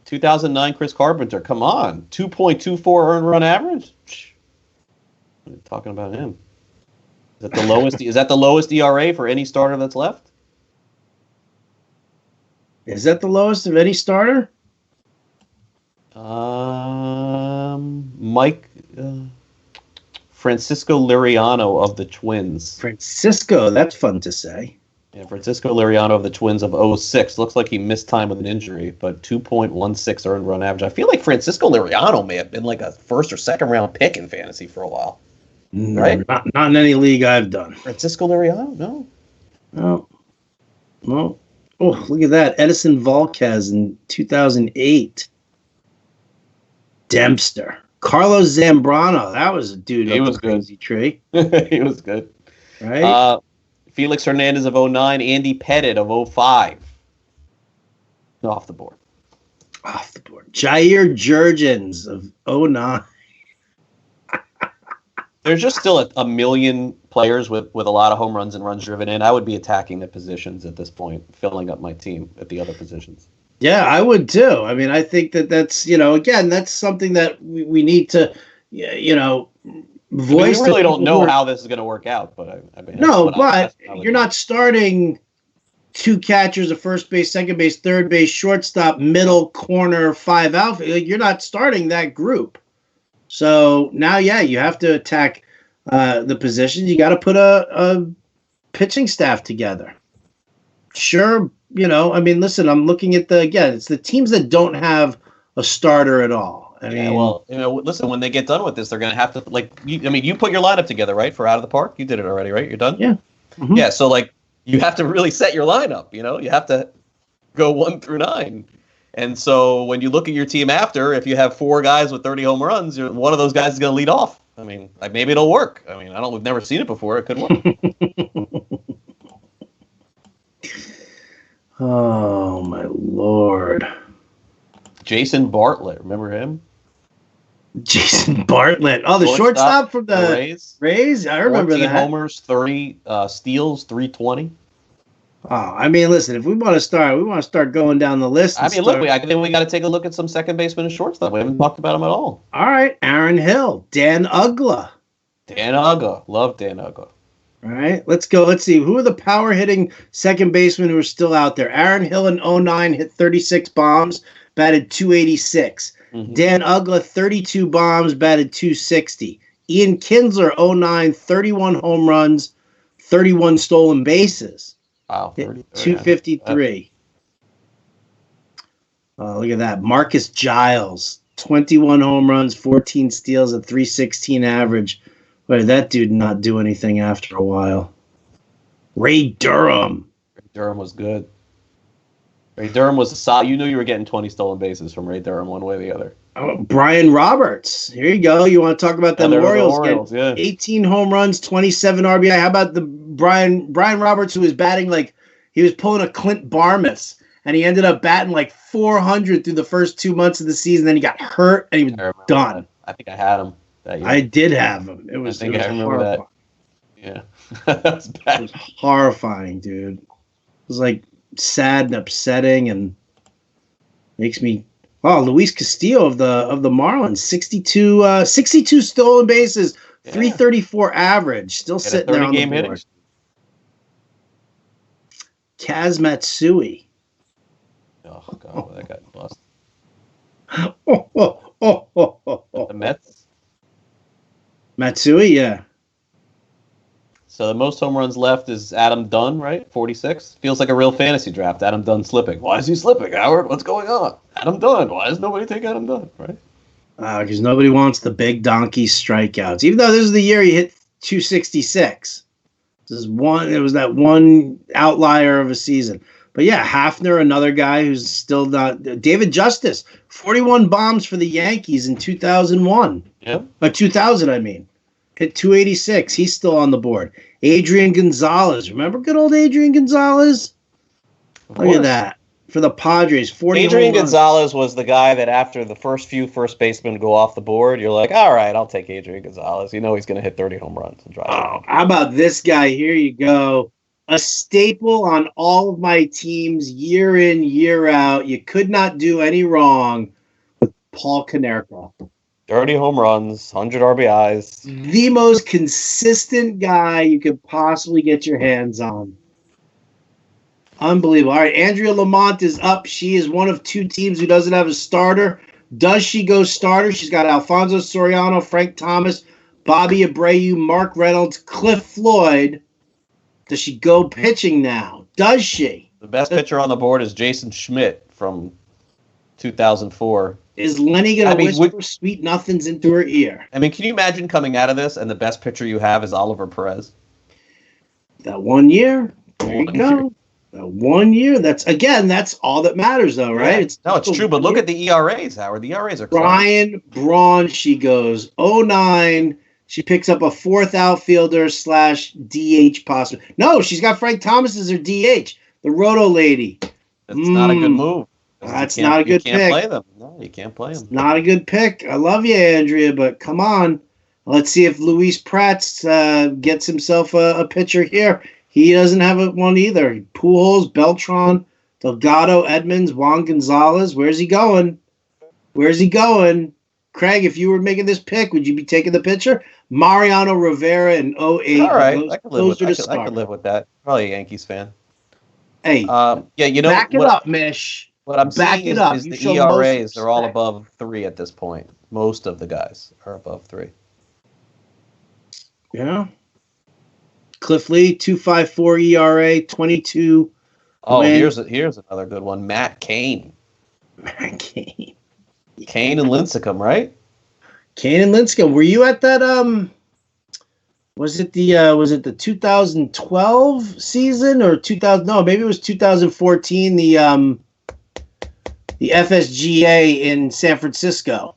2009 Chris Carpenter. Come on. 2.24 earned run average? What are you talking about him? Is that the lowest? Is that the lowest ERA for any starter that's left? Is that the lowest of any starter? Mike Francisco Liriano of the Twins. Francisco, that's fun to say. Yeah, Francisco Liriano of the Twins of '06. Looks like he missed time with an injury, but 2.16 earned run average. I feel like Francisco Liriano may have been like a first or second round pick in fantasy for a while. No, right? Not in any league I've done. Francisco Liriano? No. No. No. Oh, look at that. Edison Volquez in 2008. Dempster. Carlos Zambrano. That was a dude He up was the crazy tree. He was good. Right? Felix Hernandez of '09, Andy Pettit of '05. Off the board. Off the board. Jair Jurgens of '09. There's just still a million players with a lot of home runs and runs driven in. I would be attacking the positions at this point, filling up my team at the other positions. Yeah, I would too. I mean, I think that's, again, that's something that we need to, voice. We really don't know how this is going to work out, but you're not starting two catchers, a first base, second base, third base, shortstop, middle, corner, 5 outfield. You're not starting that group. So now, you have to attack the positions. You got to put a pitching staff together. Sure, listen, I'm looking at it's the teams that don't have a starter at all. Listen, when they get done with this, they're going to have to, you put your lineup together, right, for Out of the Park? You did it already, right? You're done? Yeah. Mm-hmm. Yeah, so, you have to really set your lineup, you have to go 1 through 9. And so when you look at your team after, if you have 4 guys with 30 home runs, one of those guys is going to lead off. I mean, maybe it'll work. I mean, we've never seen it before. It could work. Oh, my Lord. Jason Bartlett. Remember him? Jason Bartlett. Oh, the shortstop from the Rays? I remember 14 that. homers, 30 steals, 320. Oh, listen, if we want to start going down the list. I think we got to take a look at some second baseman and shortstop. We haven't talked about them at all. All right, Aaron Hill, Dan Uggla. Love Dan Uggla. All right, let's go. Let's see. Who are the power hitting second basemen who are still out there? Aaron Hill in '09 hit 36 bombs, batted .286. Mm-hmm. Dan Uggla, 32 bombs, batted .260. Ian Kinsler, '09, 31 home runs, 31 stolen bases. Wow, 253. Look at that. Marcus Giles, 21 home runs, 14 steals, a .316 average. Wait, that dude not do anything after a while. Ray Durham. Ray Durham was good. Ray Durham was a solid. You knew you were getting 20 stolen bases from Ray Durham one way or the other. Brian Roberts. Here you go. You want to talk about the Orioles? Yeah. 18 home runs, 27 RBI. How about the Brian Roberts, who was batting he was pulling a Clint Barmas, and he ended up batting 400 through the first 2 months of the season. Then he got hurt, and he was done. That. I think I had him that year. I did have him. I remember horrifying. that. Yeah. That was bad. It was horrifying, dude. It was sad and upsetting, and makes me. Oh, Luis Castillo of the Marlins, 62 stolen bases, 334 average, still sitting there on the board. Hitting. Kaz Matsui. Oh God, that got lost. The Mets. Matsui, yeah. So the most home runs left is Adam Dunn, right? 46. Feels like a real fantasy draft. Adam Dunn slipping. Why is he slipping, Howard? What's going on? Adam Dunn. Why does nobody take Adam Dunn, right? Because nobody wants the big donkey strikeouts. Even though this is the year he hit 266. It was that one outlier of a season. But yeah, Hafner, another guy who's still not. David Justice, 41 bombs for the Yankees in 2001. Yeah. 2000, I mean. Hit 286. He's still on the board. Adrian Gonzalez. Remember good old Adrian Gonzalez? Look at that. For the Padres, 40 Adrian Gonzalez was the guy that after the first few first basemen go off the board, you're like, all right, I'll take Adrian Gonzalez. You know he's going to hit 30 home runs and drive. Oh, how about this guy? Here you go. A staple on all of my teams year in, year out. You could not do any wrong with Paul Konerko. 30 home runs, 100 RBIs. The most consistent guy you could possibly get your hands on. Unbelievable. All right, Andrea Lamont is up. She is one of 2 teams who doesn't have a starter. Does she go starter? She's got Alfonso Soriano, Frank Thomas, Bobby Abreu, Mark Reynolds, Cliff Floyd. Does she go pitching now? Does she? The best pitcher on the board is Jason Schmidt from 2004. Is Lenny going to whisper sweet nothings into her ear? I mean, can you imagine coming out of this and the best pitcher you have is Oliver Perez? That 1 year? There you go. That 1 year. That's all that matters, though, right? Yeah. It's true, but look at the ERAs, Howard. The ERAs are Brian Braun, she goes 0.9. She picks up a fourth outfielder / DH possible. No, she's got Frank Thomas as her DH, the Roto lady. That's not a good move. That's not a good pick. You can't play them. No, you can't play them. Not a good pick. I love you, Andrea, but come on. Let's see if Luis Pratz gets himself a pitcher here. He doesn't have one either. Pujols, Beltran, Delgado, Edmonds, Juan Gonzalez. Where's he going? Craig, if you were making this pick, would you be taking the pitcher? Mariano Rivera in 08. All right, I could live with that. Probably a Yankees fan. Hey, back it up, Mish. What I'm saying is the ERAs are all above 3 at this point. Most of the guys are above 3. Yeah. Cliff Lee, 2.54 ERA, 22. Oh, here's another good one. Matt Cain. Cain and Lincecum, right? Cain and Lincecum. Were you at that? Was it the 2012 season or 2000? No, maybe it was 2014. The FSGA in San Francisco.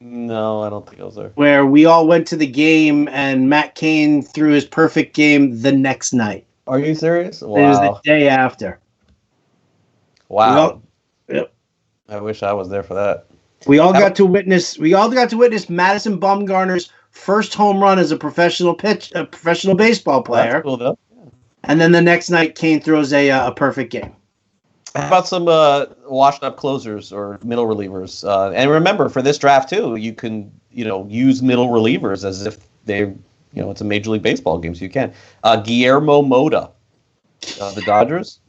No, I don't think I was there. Where we all went to the game and Matt Cain threw his perfect game the next night. Are you serious? Wow. It was the day after. Wow. Yep. I wish I was there for that. We all got to witness Madison Bumgarner's first home run as a professional baseball player. That's cool, though. Yeah. And then the next night, Cain throws a perfect game. How about some washed-up closers or middle relievers? And remember, for this draft too, you can use middle relievers as if they're it's a Major League Baseball game, so you can. Guillermo Mota, the Dodgers,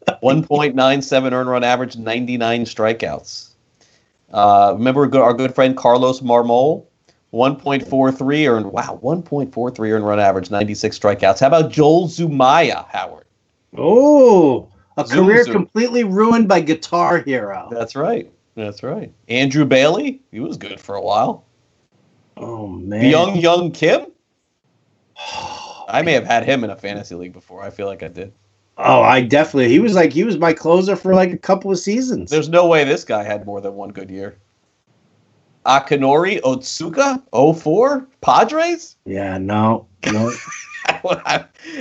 1.97 earned run average, 99 strikeouts. Remember our good friend Carlos Marmol, 1.43 earned. Wow, 1.43 earned run average, 96 strikeouts. How about Joel Zumaya, Howard? Oh. A career completely ruined by Guitar Hero. That's right. Andrew Bailey, he was good for a while. Oh, man. Young Kim? I may have had him in a fantasy league before. I feel like I did. Oh, he was my closer for like a couple of seasons. There's no way this guy had more than one good year. Akinori Otsuka, 04, Padres? Yeah, no.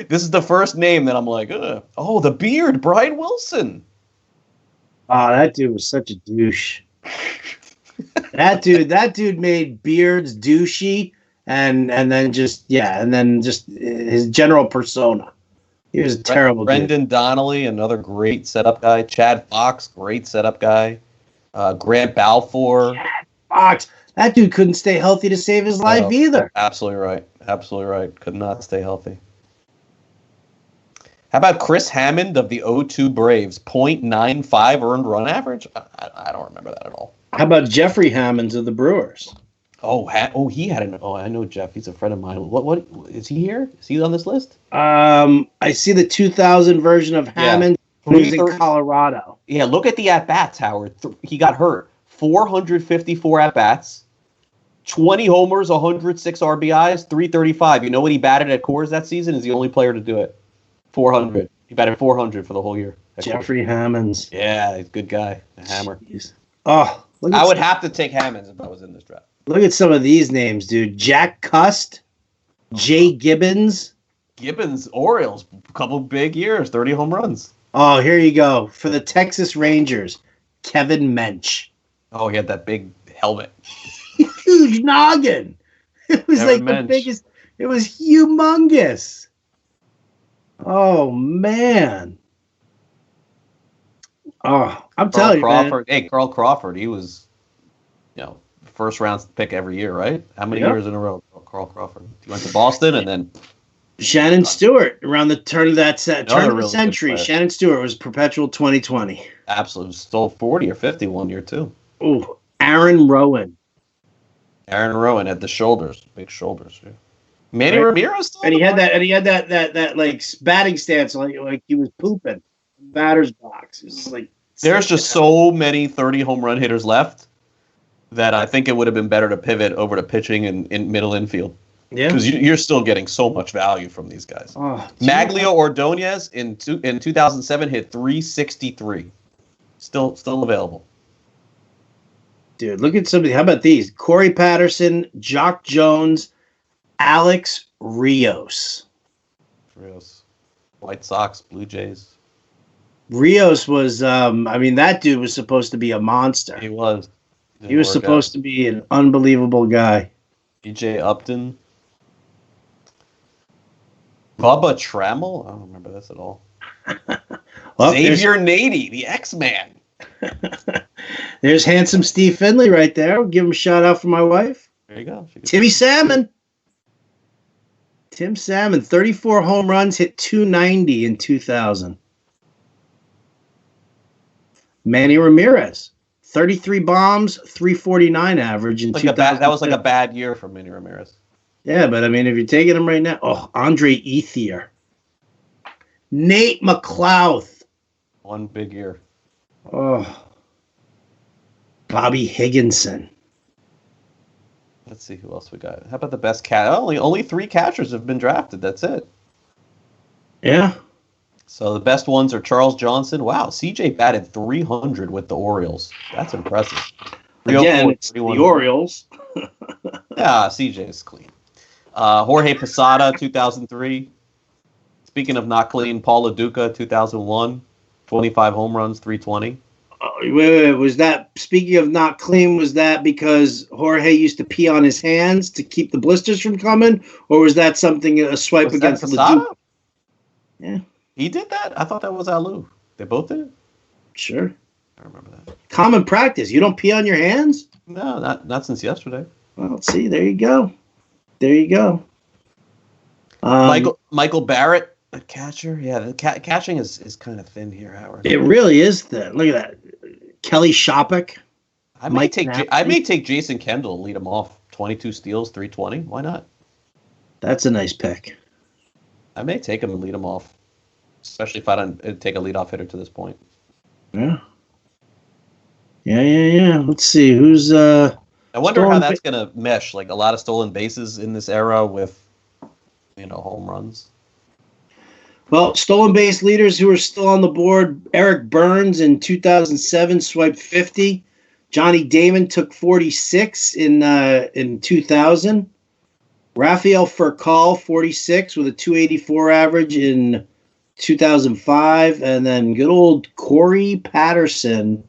This is the first name that I'm like, ugh. Oh, the beard, Brian Wilson. Oh, that dude was such a douche. that dude made beards douchey, and then just his general persona. He was a terrible Brendan dude. Donnelly, another great setup guy. Chad Fox, great setup guy. Grant Balfour. Chad Fox. That dude couldn't stay healthy to save his life either. Absolutely right. Could not stay healthy. How about Chris Hammond of the 0-2 Braves? 0.95 earned run average? I don't remember that at all. How about Jeffrey Hammonds of the Brewers? He had an. Oh, I know Jeff. He's a friend of mine. What is he here? Is he on this list? I see the 2000 version of Hammond. Who's in Colorado? Yeah, look at the at bats, Howard. He got hurt. 454 at bats, 20 homers, 106 RBIs, 335. You know what he batted at Coors that season? Is the only player to do it. 400. He batted 400 for the whole year. Jeffrey Hammonds. Yeah, he's a good guy. A hammer. Jeez. Oh, I would have to take Hammonds if I was in this draft. Look at some of these names, dude. Jack Cust, Jay Gibbons. Orioles, a couple big years, 30 home runs. Oh, here you go. For the Texas Rangers, Kevin Mench. Oh, he had that big helmet. Huge noggin. It was Kevin Mench. The biggest. It was humongous. Oh, man. Oh, I'm telling you, man. Hey, Carl Crawford, he was, first round pick every year, right? How many years in a row? Carl Crawford. He went to Boston and then Shannon Stewart around the turn of the century. Shannon Stewart was perpetual 2020. Absolutely. Stole 40 or 50 one year, too. Ooh, Aaron Rowan. Aaron Rowan had the shoulders. Big shoulders. Yeah. Manny Ramirez still and he had that like batting stance like he was pooping batter's box. It was like there's just so many 30 home run hitters left that I think it would have been better to pivot over to pitching in middle infield. Yeah, because you're still getting so much value from these guys. Maglio Ordonez in 2007 hit 363, still available. Dude, look at somebody. How about these? Corey Patterson, Jock Jones, Alex Rios. White Sox, Blue Jays. Rios was, that dude was supposed to be a monster. He was. He was supposed to be an unbelievable guy. BJ Upton. Bubba Trammell? I don't remember this at all. Well, Xavier Nady, the X-Man. There's handsome Steve Finley right there. I'll give him a shout out for my wife. There you go. Timmy Salmon. Tim Salmon, 34 home runs, hit 290 in 2000. Manny Ramirez, 33 bombs, 349 average in 2000. That was like a bad year for Manny Ramirez. Yeah, but if you're taking him right now, Andre Ethier. Nate McLouth. One big year. Bobby Higginson. Let's see who else we got. How about the best cat? Only 3 catchers have been drafted. That's it. Yeah. So the best ones are Charles Johnson. Wow, CJ batted 300 with the Orioles. That's impressive. Again, it's the Orioles. Yeah, CJ is clean. Jorge Posada, 2003. Speaking of not clean, Paul LaDuca, 2001. 25 home runs, 320. Wait. Was that, speaking of not clean, was that because Jorge used to pee on his hands to keep the blisters from coming? Or was that something, a swipe against LaDuca? Yeah. He did that? I thought that was Alou. They both did it? Sure. I remember that. Common practice. You don't pee on your hands? No, not since yesterday. Well, see, there you go. Michael Barrett, a catcher. Yeah, the catching is kind of thin here, Howard. It really is thin. Look at that. Kelly Shopik. I may take Jason Kendall and lead him off. 22 steals, 320. Why not? That's a nice pick. I may take him and lead him off, especially if I don't take a leadoff hitter to this point. Yeah. Let's see who's. I wonder how that's gonna mesh. Like a lot of stolen bases in this era with, home runs. Well, stolen base leaders who are still on the board: Eric Burns in 2007 swiped 50. Johnny Damon took 46 in 2000. Rafael Furcal 46 with a 284 average in 2005, and then good old Corey Patterson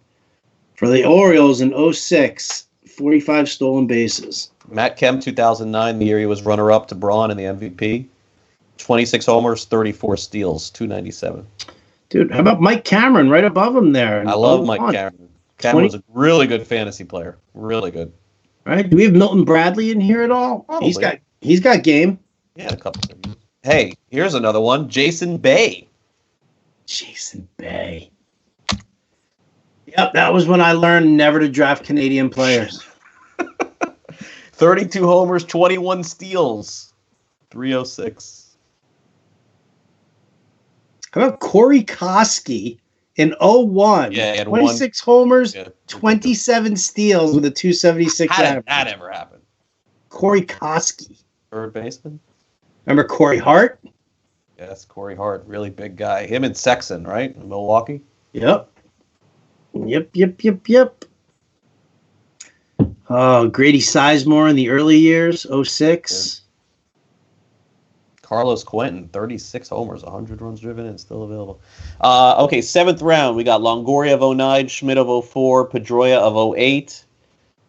for the Orioles in 06, 45 stolen bases. Matt Kemp 2009, the year he was runner-up to Braun in the MVP. 26 homers, 34 steals, 297. Dude, how about Mike Cameron right above him there? I love Mike Cameron. Cameron's a really good fantasy player. Really good. All right. Do we have Milton Bradley in here at all? Probably. He's got game. Yeah, a couple of years. Hey, here's another one. Jason Bay. Yep, that was when I learned never to draft Canadian players. 32 homers, 21 steals, 306. How about Corey Koski in 01? Yeah, 26 homers, 27 steals with a 276 average. How did that ever happen? Corey Koski. Third baseman? Remember Corey Hart? Yes, Corey Hart, really big guy. Him and Sexton, right? In Milwaukee? Yep. Oh, Grady Sizemore in the early years, 06. Carlos Quentin, 36 homers, 100 runs driven, and still available. Okay, 7th round. We got Longoria of 09, Schmidt of 04, Pedroia of 08,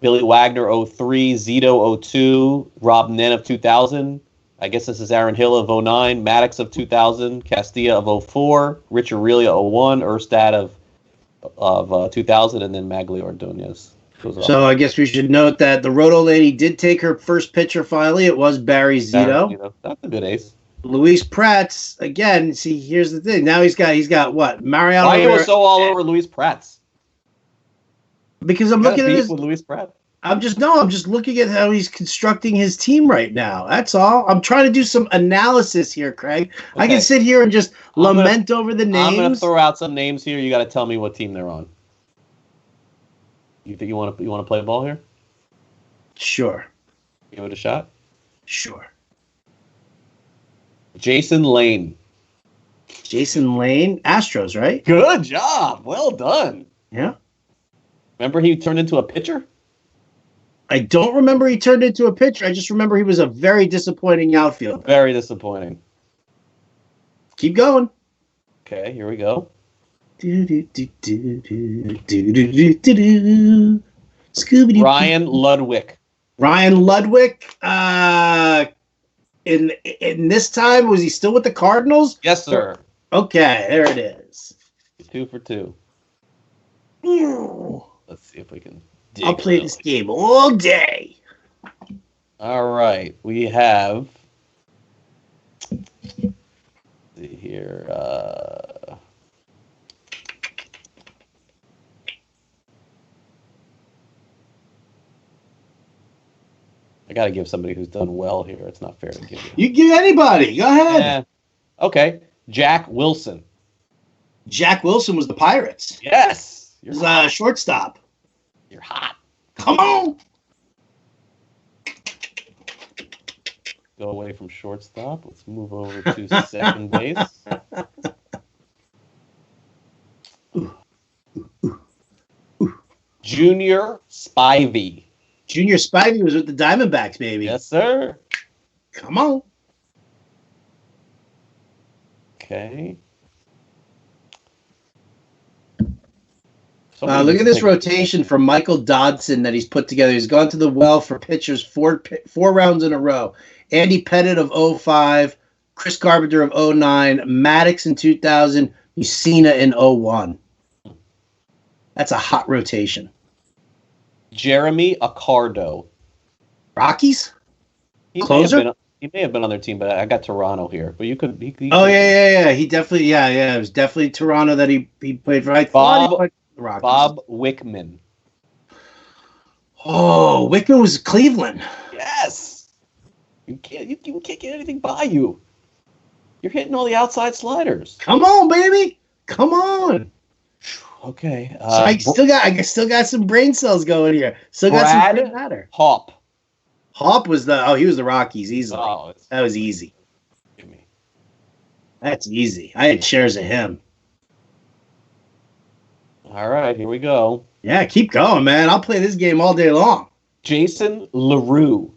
Billy Wagner 03, Zito 02, Rob Nen of 2000. I guess this is Aaron Hill of 09, Maddox of 2000, Castilla of 04, Rich Aurelia 01, Erstad of 2000, and then Maglio Ordonez. So I guess we should note that the Roto lady did take her first pitcher finally. It was Barry Zito. That's a good ace. Luis Pratz, again, see, here's the thing. Now he's got what? Mariano. Why you were so all over Luis Pratz? Because I'm looking at this with Luis Pratz. I'm just looking at how he's constructing his team right now. That's all. I'm trying to do some analysis here, Craig. Okay. I can sit here and just lament over the names. I'm going to throw out some names here. You got to tell me what team they're on. You think you want to play ball here? Sure. Give it a shot? Sure. Jason Lane. Jason Lane, Astros, right? Good job. Well done. Yeah. Remember he turned into a pitcher? I don't remember he turned into a pitcher. I just remember he was a very disappointing outfielder. Very disappointing. Keep going. Okay, here we go. Ryan Ludwig. Ryan Ludwig. In this time, was he still with the Cardinals? Yes, sir. Okay, there it is. 2 for 2. Ew. Let's see if we can. I'll play this game all day. All right, we have. Let's see here. I got to give somebody who's done well here. It's not fair to give you. You give anybody. Go ahead. Yeah. Okay. Jack Wilson. Jack Wilson was the Pirates. Yes. He was a shortstop. You're hot. Come on. Go away from shortstop. Let's move over to second base. Junior Spivey. Junior Spivey was with the Diamondbacks, baby. Yes, sir. Come on. Okay. Look at this rotation from Michael Dodson that he's put together. He's gone to the well for pitchers four rounds in a row. Andy Pettit of 05, Chris Carpenter of 09, Maddox in 2000, Mussina in 01. That's a hot rotation. Jeremy Accardo. Rockies? Closer? He may have been on their team, but I got Toronto here. But you could. He yeah. He definitely, It was definitely Toronto that he played for. Bob Wickman. Oh, Wickman was Cleveland. Yes. You can't get anything by you. You're hitting all the outside sliders. Come on, baby. Come on. Okay. So I still got some brain cells going here. Still got some brain matter. Hop. Hop was he was the Rockies easily. Oh, that was easy. Give me. That's easy. I had shares of him. All right, here we go. Yeah, keep going, man. I'll play this game all day long. Jason LaRue.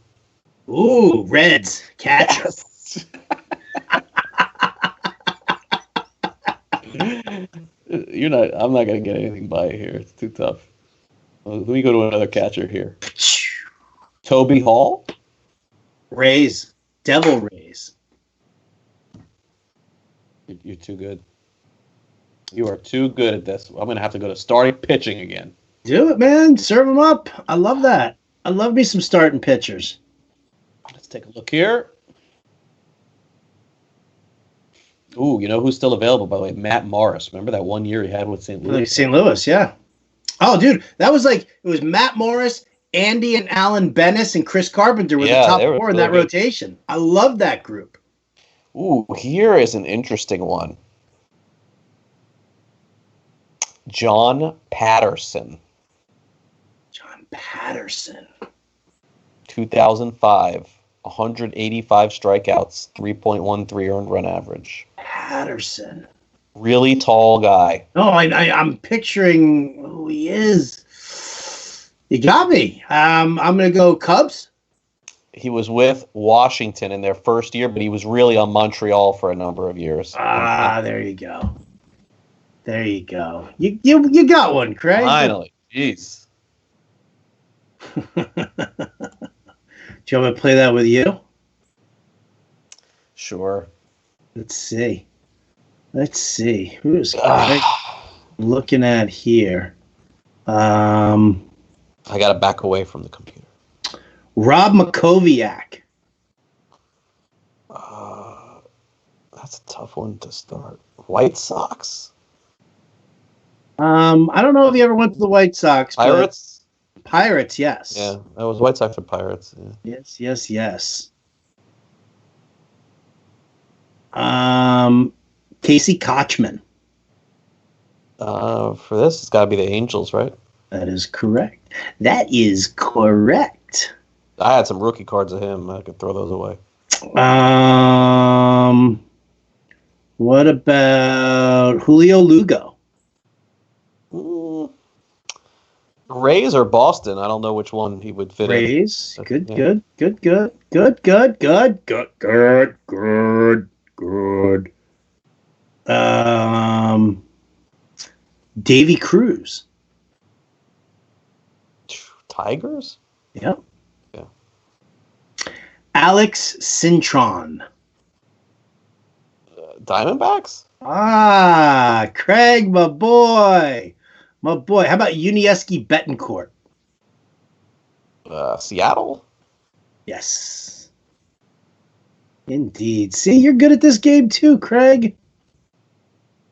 Ooh, Reds. Catcher. Yes. I'm not going to get anything by you here. It's too tough. Let me go to another catcher here. Toby Hall. Rays. Devil Rays. You're too good. You are too good at this. I'm going to have to go to starting pitching again. Do it, man. Serve them up. I love that. I love me some starting pitchers. Let's take a look here. Ooh, you know who's still available, by the way? Matt Morris. Remember that one year he had with St. Louis? St. Louis, yeah. Oh, dude, that was it was Matt Morris, Andy and Alan Bennis, and Chris Carpenter were the top four in that rotation. I love that group. Ooh, here is an interesting one. John Patterson. John Patterson. 2005. 185 strikeouts, 3.13 earned run average. Patterson. Really tall guy. No, I'm picturing who he is. You got me. I'm going to go Cubs. He was with Washington in their first year, but he was really on Montreal for a number of years. There you go. There you go. You got one, Craig. Finally. Jeez. Do you want me to play that with you? Sure. Let's see. Who's looking at here? I got to back away from the computer. Rob Makoviak. That's a tough one to start. White Sox? I don't know if he ever went to the White Sox. Pirates? Pirates, yes. Yeah, that was White Sox or Pirates. Yeah. Yes. Casey Kochman. For this, it's got to be the Angels, right? That is correct. I had some rookie cards of him. I could throw those away. What about Julio Lugo? Rays or Boston? I don't know which one he would fit Rays. in. Good. Davy Cruz. Tigers? Yep. Yeah. Alex Cintron. Diamondbacks? Craig, my boy. How about Unieski Betancourt? Seattle? Yes. Indeed. See, you're good at this game too, Craig.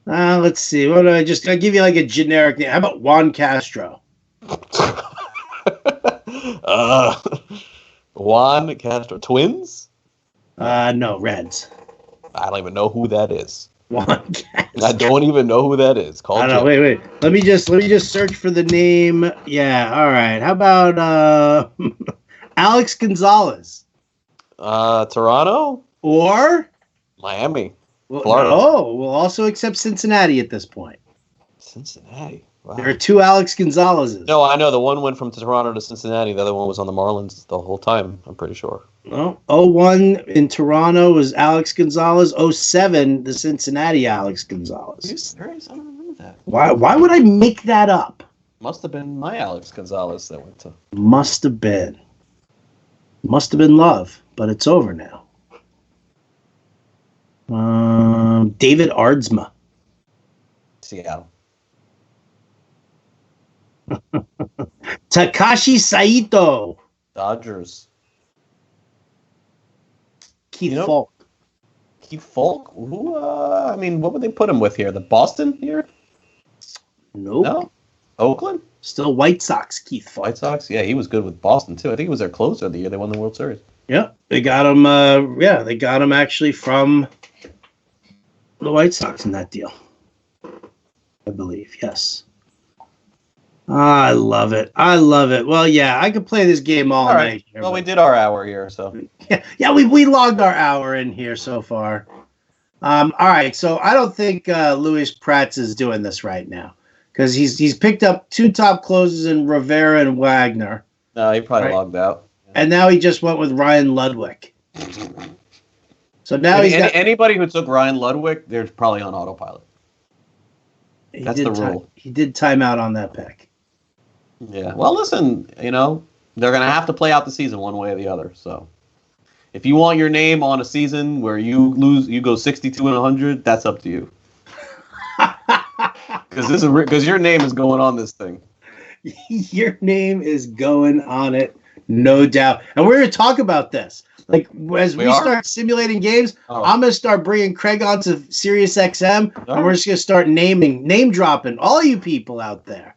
Let's see. What do I give you like a generic name. How about Juan Castro? Juan Castro. Twins? No, Reds. I don't even know who that is. Juan Castro. I don't even know who that is. I don't know. Wait. Let me just search for the name. Yeah, all right. How about Alex Gonzalez? Toronto? Or Miami. Florida. No, we'll also accept Cincinnati at this point. Cincinnati. Wow. There are two Alex Gonzalez's. No, I know. The one went from Toronto to Cincinnati. The other one was on the Marlins the whole time, I'm pretty sure. No. 01 in Toronto was Alex Gonzalez. 07, the Cincinnati Alex Gonzalez. Are you serious? I don't remember that. Why would I make that up? Must have been my Alex Gonzalez that went to. Must have been love, but it's over now. David Ardsma. Seattle. Takashi Saito. Dodgers. Keith Falk. Keith Falk? Who? I mean, what would they put him with here? The Boston here? Nope. No? Oakland? Still White Sox, Keith Falk. White Sox? Yeah, he was good with Boston, too. I think he was their closer the year they won the World Series. Yeah, they got him. They got him actually from the White Sox in that deal, I believe. Yes. I love it. Well, yeah, I could play this game all night. Here, well, we did our hour here, so. Yeah, we logged our hour in here so far. All right, so I don't think Luis Prats is doing this right now because he's picked up two top closers in Rivera and Wagner. No, he probably logged out. And now he just went with Ryan Ludwig. So now anybody who took Ryan Ludwig, they're probably on autopilot. That's the rule. He did time out on that pick. Yeah. Well, listen, they're going to have to play out the season one way or the other. So if you want your name on a season where you go 62 and 100, that's up to you. Because your name is going on this thing. Your name is going on it, no doubt. And we're going to talk about this. Like, as we start simulating games, I'm going to start bringing Craig onto Sirius XM, and we're just going to start name dropping all you people out there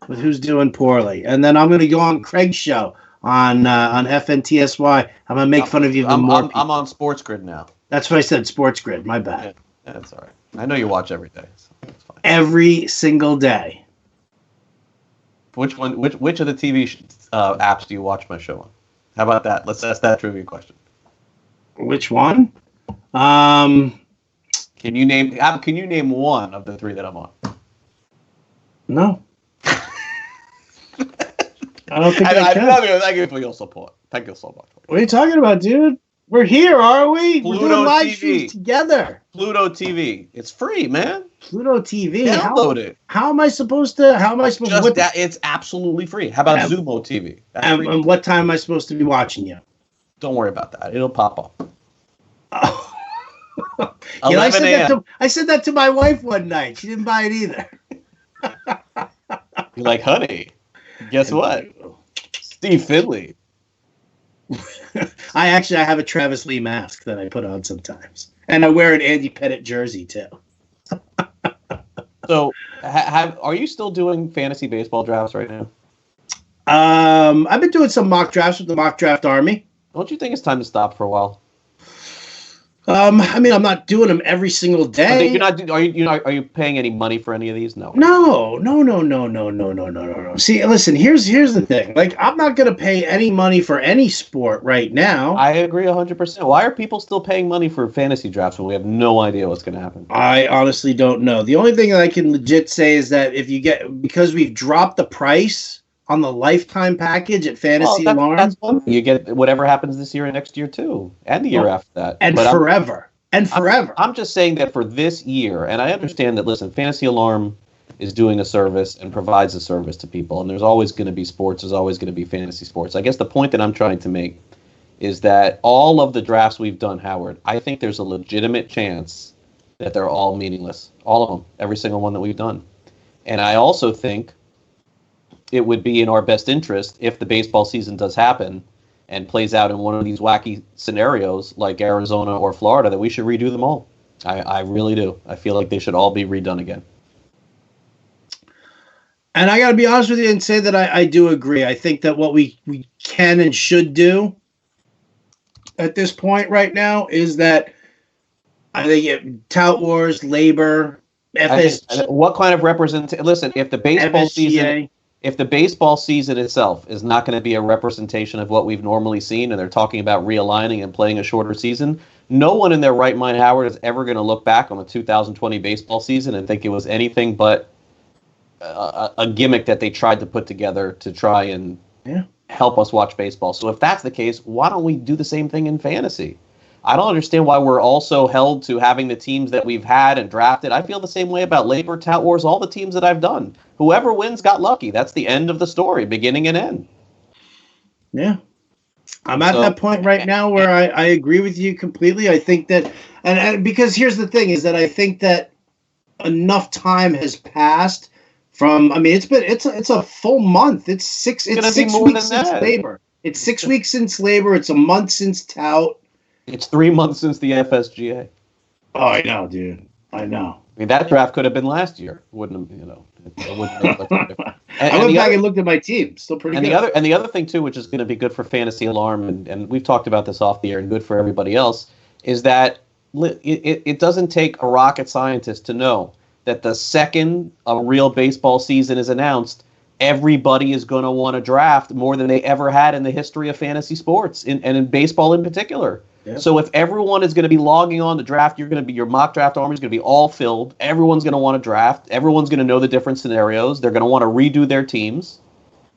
with who's doing poorly. And then I'm going to go on Craig's show on FNTSY. I'm going to make fun of you even more. I'm on Sports Grid now. That's what I said, Sports Grid. My bad. Yeah, that's all right. I know you watch every day. So that's fine. Every single day. Which of the TV apps do you watch my show on? How about that? Let's ask that trivia question. Which one? Can you name one of the three that I'm on? No. I don't think I can. Thank you for your support. Thank you so much. What are you talking about, dude? We're here, are we? We're doing live streams together. Pluto TV. It's free, man. Pluto TV. Download it. How am I supposed to? It's absolutely free. How about Zumo TV? And what time am I supposed to be watching you? Don't worry about that. It'll pop up. Oh. 11 a.m. I said that to my wife one night. She didn't buy it either. You're like, honey, guess what? Steve Finley. I have a Travis Lee mask that I put on sometimes. And I wear an Andy Pettitte jersey, too. So, are you still doing fantasy baseball drafts right now? I've been doing some mock drafts with the Mock Draft Army. Don't you think it's time to stop for a while? I mean, I'm not doing them every single day. You're not. Are you paying any money for any of these? No. No. See, listen. Here's the thing. Like, I'm not going to pay any money for any sport right now. I agree 100%. Why are people still paying money for fantasy drafts when we have no idea what's going to happen? I honestly don't know. The only thing that I can legit say is that because we've dropped the price on the lifetime package at Fantasy Alarm. That's one thing. You get whatever happens this year and next year too, and the year after that, and forever. I'm just saying that for this year, and I understand that. Listen, Fantasy Alarm is doing a service and provides a service to people, and there's always going to be sports. There's always going to be fantasy sports. I guess the point that I'm trying to make is that all of the drafts we've done, Howard, I think there's a legitimate chance that they're all meaningless. All of them, every single one that we've done, and I also think it would be in our best interest if the baseball season does happen and plays out in one of these wacky scenarios like Arizona or Florida, that we should redo them all. I really do. I feel like they should all be redone again. And I got to be honest with you and say that I do agree. I think that what we can and should do at this point right now is that I think Tout Wars, Labor, FSG. What kind of representation? Listen, if the baseball season... If the baseball season itself is not going to be a representation of what we've normally seen, and they're talking about realigning and playing a shorter season, no one in their right mind, Howard, is ever going to look back on the 2020 baseball season and think it was anything but a gimmick that they tried to put together to try and help us watch baseball. So if that's the case, why don't we do the same thing in fantasy? I don't understand why we're also held to having the teams that we've had and drafted. I feel the same way about Labor, Tout Wars, all the teams that I've done. Whoever wins got lucky. That's the end of the story, beginning and end. Yeah. I'm at that point right now where I agree with you completely. I think that, and because here's the thing, is that I think that enough time has passed from, I mean, it's a full month. It's 6 weeks since Labor. It's 6 weeks since Labor. It's a month since Tout. It's 3 months since the FSGA. Oh, I know, dude. I know. I mean, that draft could have been last year. Wouldn't have, it wouldn't make much difference. I went back and looked at my team. Still pretty good. The other thing, too, which is going to be good for Fantasy Alarm, and we've talked about this off the air and good for everybody else, is that it doesn't take a rocket scientist to know that the second a real baseball season is announced, everybody is going to want to draft more than they ever had in the history of fantasy sports, and in baseball in particular. Yep. So if everyone is going to be logging on to draft, your mock draft army is going to be all filled. Everyone's going to want to draft. Everyone's going to know the different scenarios. They're going to want to redo their teams.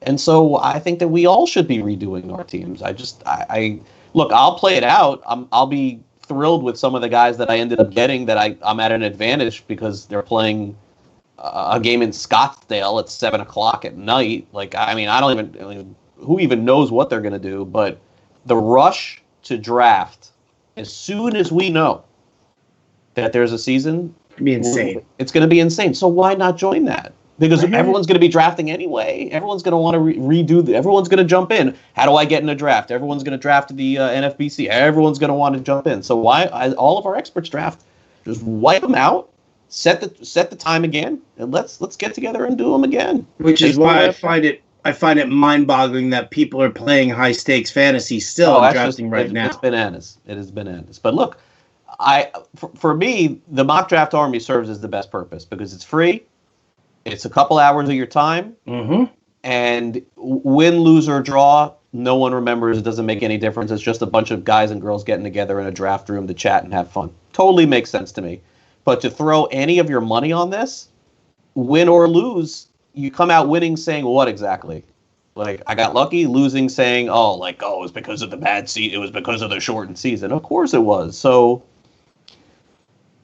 And so I think that we all should be redoing our teams. Look, I'll play it out. I'll be thrilled with some of the guys that I ended up getting that I'm at an advantage because they're playing a game in Scottsdale at 7:00 at night. Like, I mean, who even knows what they're going to do, but the rush to draft as soon as we know that there's a season, it'd be insane. It's going to be insane. So why not join that? Because everyone's going to be drafting anyway. Everyone's going to want to redo. Everyone's going to jump in. How do I get in a draft? Everyone's going to draft the NFBC. Everyone's going to want to jump in. So why all of our experts draft? Just wipe them out. Set the time again, and let's get together and do them again. Which is why I find it mind-boggling that people are playing high-stakes fantasy still drafting right now. It's bananas. It is bananas. But look, for me, the mock draft army serves as the best purpose because it's free. It's a couple hours of your time. Mm-hmm. And win, lose, or draw, no one remembers. It doesn't make any difference. It's just a bunch of guys and girls getting together in a draft room to chat and have fun. Totally makes sense to me. But to throw any of your money on this, win or lose, you come out winning saying what exactly? Like, I got lucky, losing saying, it was because of the bad season. It was because of the shortened season. Of course it was. So,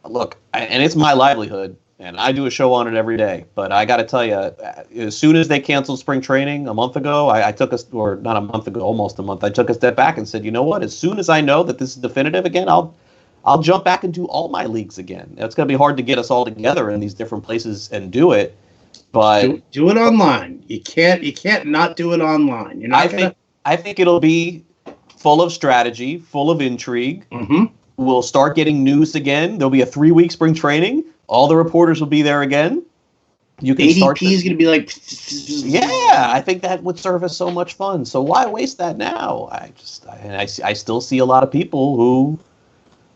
look, and it's my livelihood, and I do a show on it every day. But I got to tell you, as soon as they canceled spring training a month ago, not a month ago, almost a month, I took a step back and said, you know what? As soon as I know that this is definitive again, I'll jump back into all my leagues again. It's going to be hard to get us all together in these different places and do it. But do it online. You can't not do it online. You're not I think it'll be full of strategy, full of intrigue. Mm-hmm. We'll start getting news again. There'll be a 3-week spring training. All the reporters will be there again. You can ADP is going to be like, yeah, I think that would serve as so much fun. So why waste that now? I still see a lot of people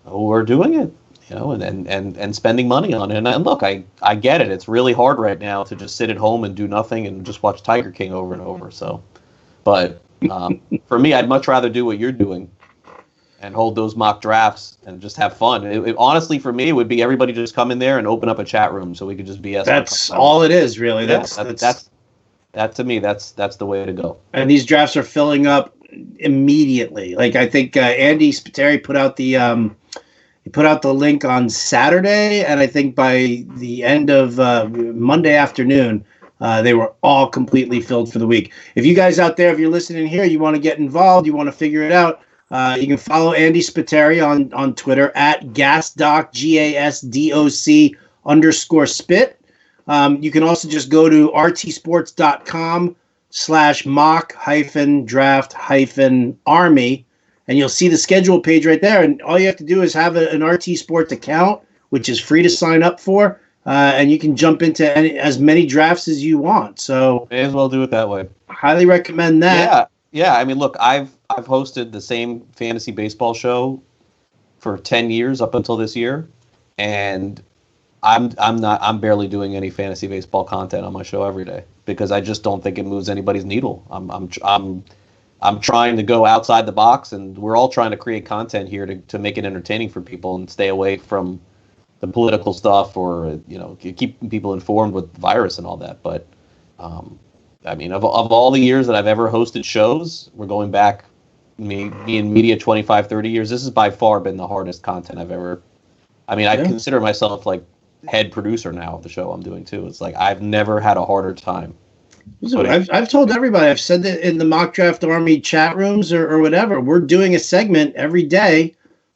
who are doing it, and spending money on it. And look, I get it. It's really hard right now to just sit at home and do nothing and just watch Tiger King over and over. So, but for me, I'd much rather do what you're doing and hold those mock drafts and just have fun. Honestly, for me, it would be everybody just come in there and open up a chat room so we could just BS. That's all it is, really. Yeah, that to me, that's the way to go. And these drafts are filling up immediately. Like I think Andy Spiteri put out the link on Saturday, and I think by the end of Monday afternoon, they were all completely filled for the week. If you guys out there, if you're listening here, you want to get involved, you want to figure it out, you can follow Andy Spiteri on Twitter at GasDoc, GASDOC_spit. You can also just go to rtsports.com/mock-draft-army, and you'll see the schedule page right there. And all you have to do is have an RT Sports account, which is free to sign up for, and you can jump into as many drafts as you want. So may as well do it that way. Highly recommend that. Yeah. I mean, look, I've hosted the same fantasy baseball show for 10 years up until this year, and I'm barely doing any fantasy baseball content on my show every day because I just don't think it moves anybody's needle. I'm trying to go outside the box, and we're all trying to create content here to make it entertaining for people and stay away from the political stuff or keep people informed with the virus and all that. But I mean, of all the years that I've ever hosted shows, we're going back, me in media 25, 30 years, this has by far been the hardest content I've ever. I mean, I consider myself like head producer now of the show I'm doing too. It's like I've never had a harder time. So I've told everybody, I've said that in the Mock Draft Army chat rooms or whatever, we're doing a segment every day.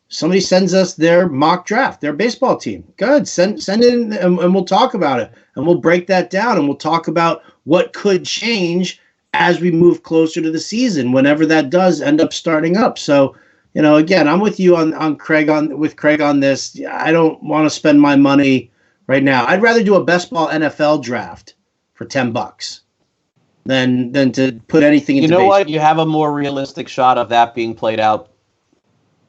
Somebody sends us their mock draft, their baseball team. Good, send it in, and we'll talk about it, and we'll break that down, and we'll talk about what could change as we move closer to the season, whenever that does end up starting up. So, again, I'm with you on Craig on this. I don't want to spend my money right now. I'd rather do a best ball NFL draft for $10 than to put anything into baseball. What? You have a more realistic shot of that being played out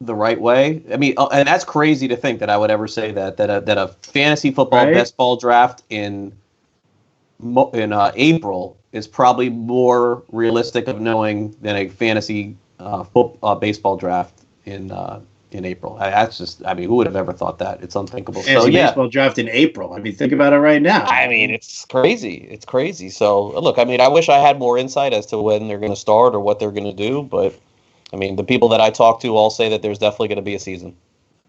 the right way. I mean, and that's crazy to think that I would ever say that a fantasy football best ball draft in April is probably more realistic of knowing than a fantasy baseball draft in April. That's just, I mean, who would have ever thought that? It's unthinkable. Fantasy baseball draft in April. I mean, think about it right now. I mean, it's crazy. It's crazy. So, look, I mean, I wish I had more insight as to when they're going to start or what they're going to do, but I mean, the people that I talk to all say that there's definitely going to be a season.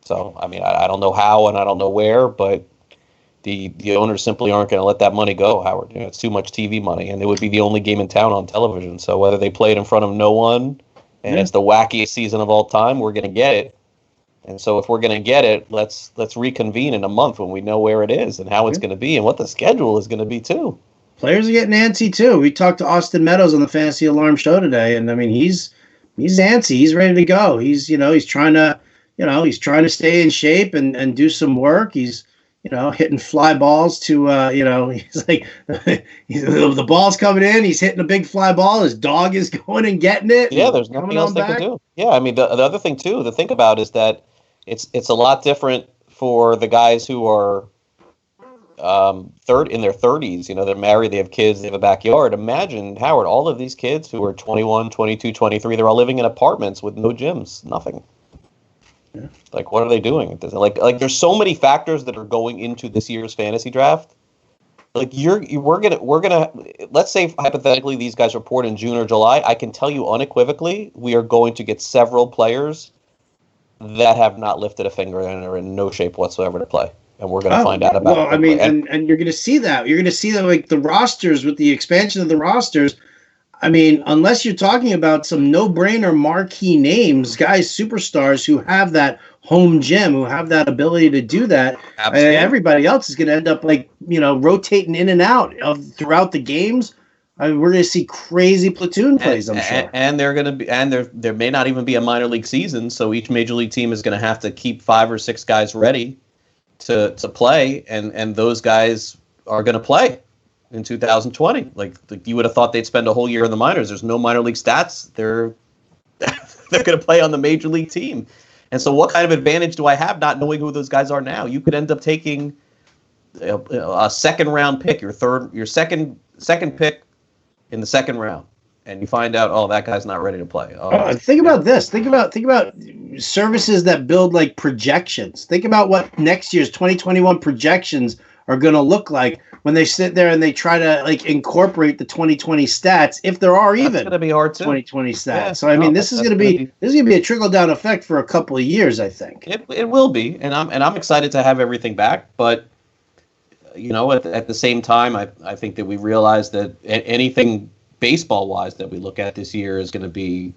So, I mean, I don't know how and I don't know where, but the owners simply aren't going to let that money go, Howard. It's too much TV money, and it would be the only game in town on television. So whether they play it in front of no one, and it's the wackiest season of all time, we're going to get it. And so if we're going to get it, let's reconvene in a month when we know where it is and how it's going to be and what the schedule is going to be too. Players are getting antsy too. We talked to Austin Meadows on the Fantasy Alarm show today, and I mean he's antsy. He's ready to go. He's trying to stay in shape and do some work. He's hitting fly balls to he's like the ball's coming in. He's hitting a big fly ball. His dog is going and getting it. Yeah, there's nothing else they can do. Yeah, I mean the other thing too to think about is that it's a lot different for the guys who are in their 30s. They're married, they have kids, they have a backyard. Imagine, Howard, all of these kids who are 21, 22, 23, they're all living in apartments with no gyms, nothing. Yeah. Like, what are they doing? Like, there's so many factors that are going into this year's fantasy draft. Like, we're gonna let's say hypothetically these guys report in June or July. I can tell you unequivocally, we are going to get several players that have not lifted a finger and are in no shape whatsoever to play. And we're going to find out about it. I mean, and you're going to see that. You're going to see that, like, the rosters, with the expansion of the rosters. I mean, unless you're talking about some no-brainer marquee names, guys, superstars who have that home gym, who have that ability to do that, everybody else is going to end up, rotating in and out throughout the games. I mean, we're going to see crazy platoon plays, I'm sure. And they're going to be, and there may not even be a minor league season, so each major league team is going to have to keep 5 or 6 guys ready to play, and those guys are going to play. in 2020. Like you would have thought they'd spend a whole year in the minors. There's no minor league stats. They're going to play on the major league team. And so what kind of advantage do I have not knowing who those guys are now? You could end up taking a second round pick, your second pick in the second round, and you find out, oh, that guy's not ready to play. Think about this. Think about services that build like projections. Think about what next year's 2021 projections are going to look like when they sit there and they try to like incorporate the 2020 stats, if there are even going to be hard too. 2020 stats. Yeah, so I mean, this is going to be a trickle down effect for a couple of years, I think. It will be, and I'm excited to have everything back, but at the same time, I think that we realize that anything baseball wise that we look at this year is going to be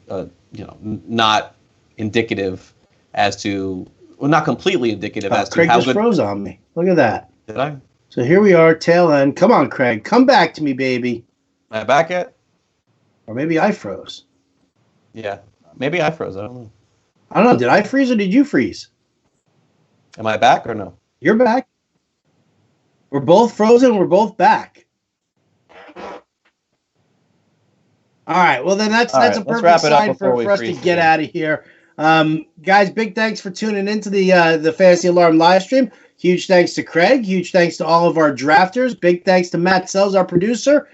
not indicative as to, well, not completely indicative as to Craig how just good. Froze on me. Look at that. Did I? So here we are, tail end. Come on, Craig. Come back to me, baby. Am I back yet? Or maybe I froze. Yeah, maybe I froze. I don't know. I don't know. Did I freeze or did you freeze? Am I back or no? You're back. We're both frozen. We're both back. All right. Well, then that's a perfect sign for us to get out of here. Guys, big thanks for tuning into the Fantasy Alarm live stream. Huge thanks to Craig. Huge thanks to all of our drafters. Big thanks to Matt Sells, our producer.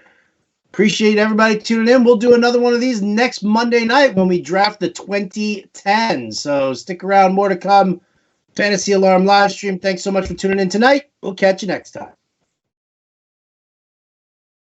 Appreciate everybody tuning in. We'll do another one of these next Monday night when we draft the 2010. So stick around. More to come. Fantasy Alarm live stream. Thanks so much for tuning in tonight. We'll catch you next time.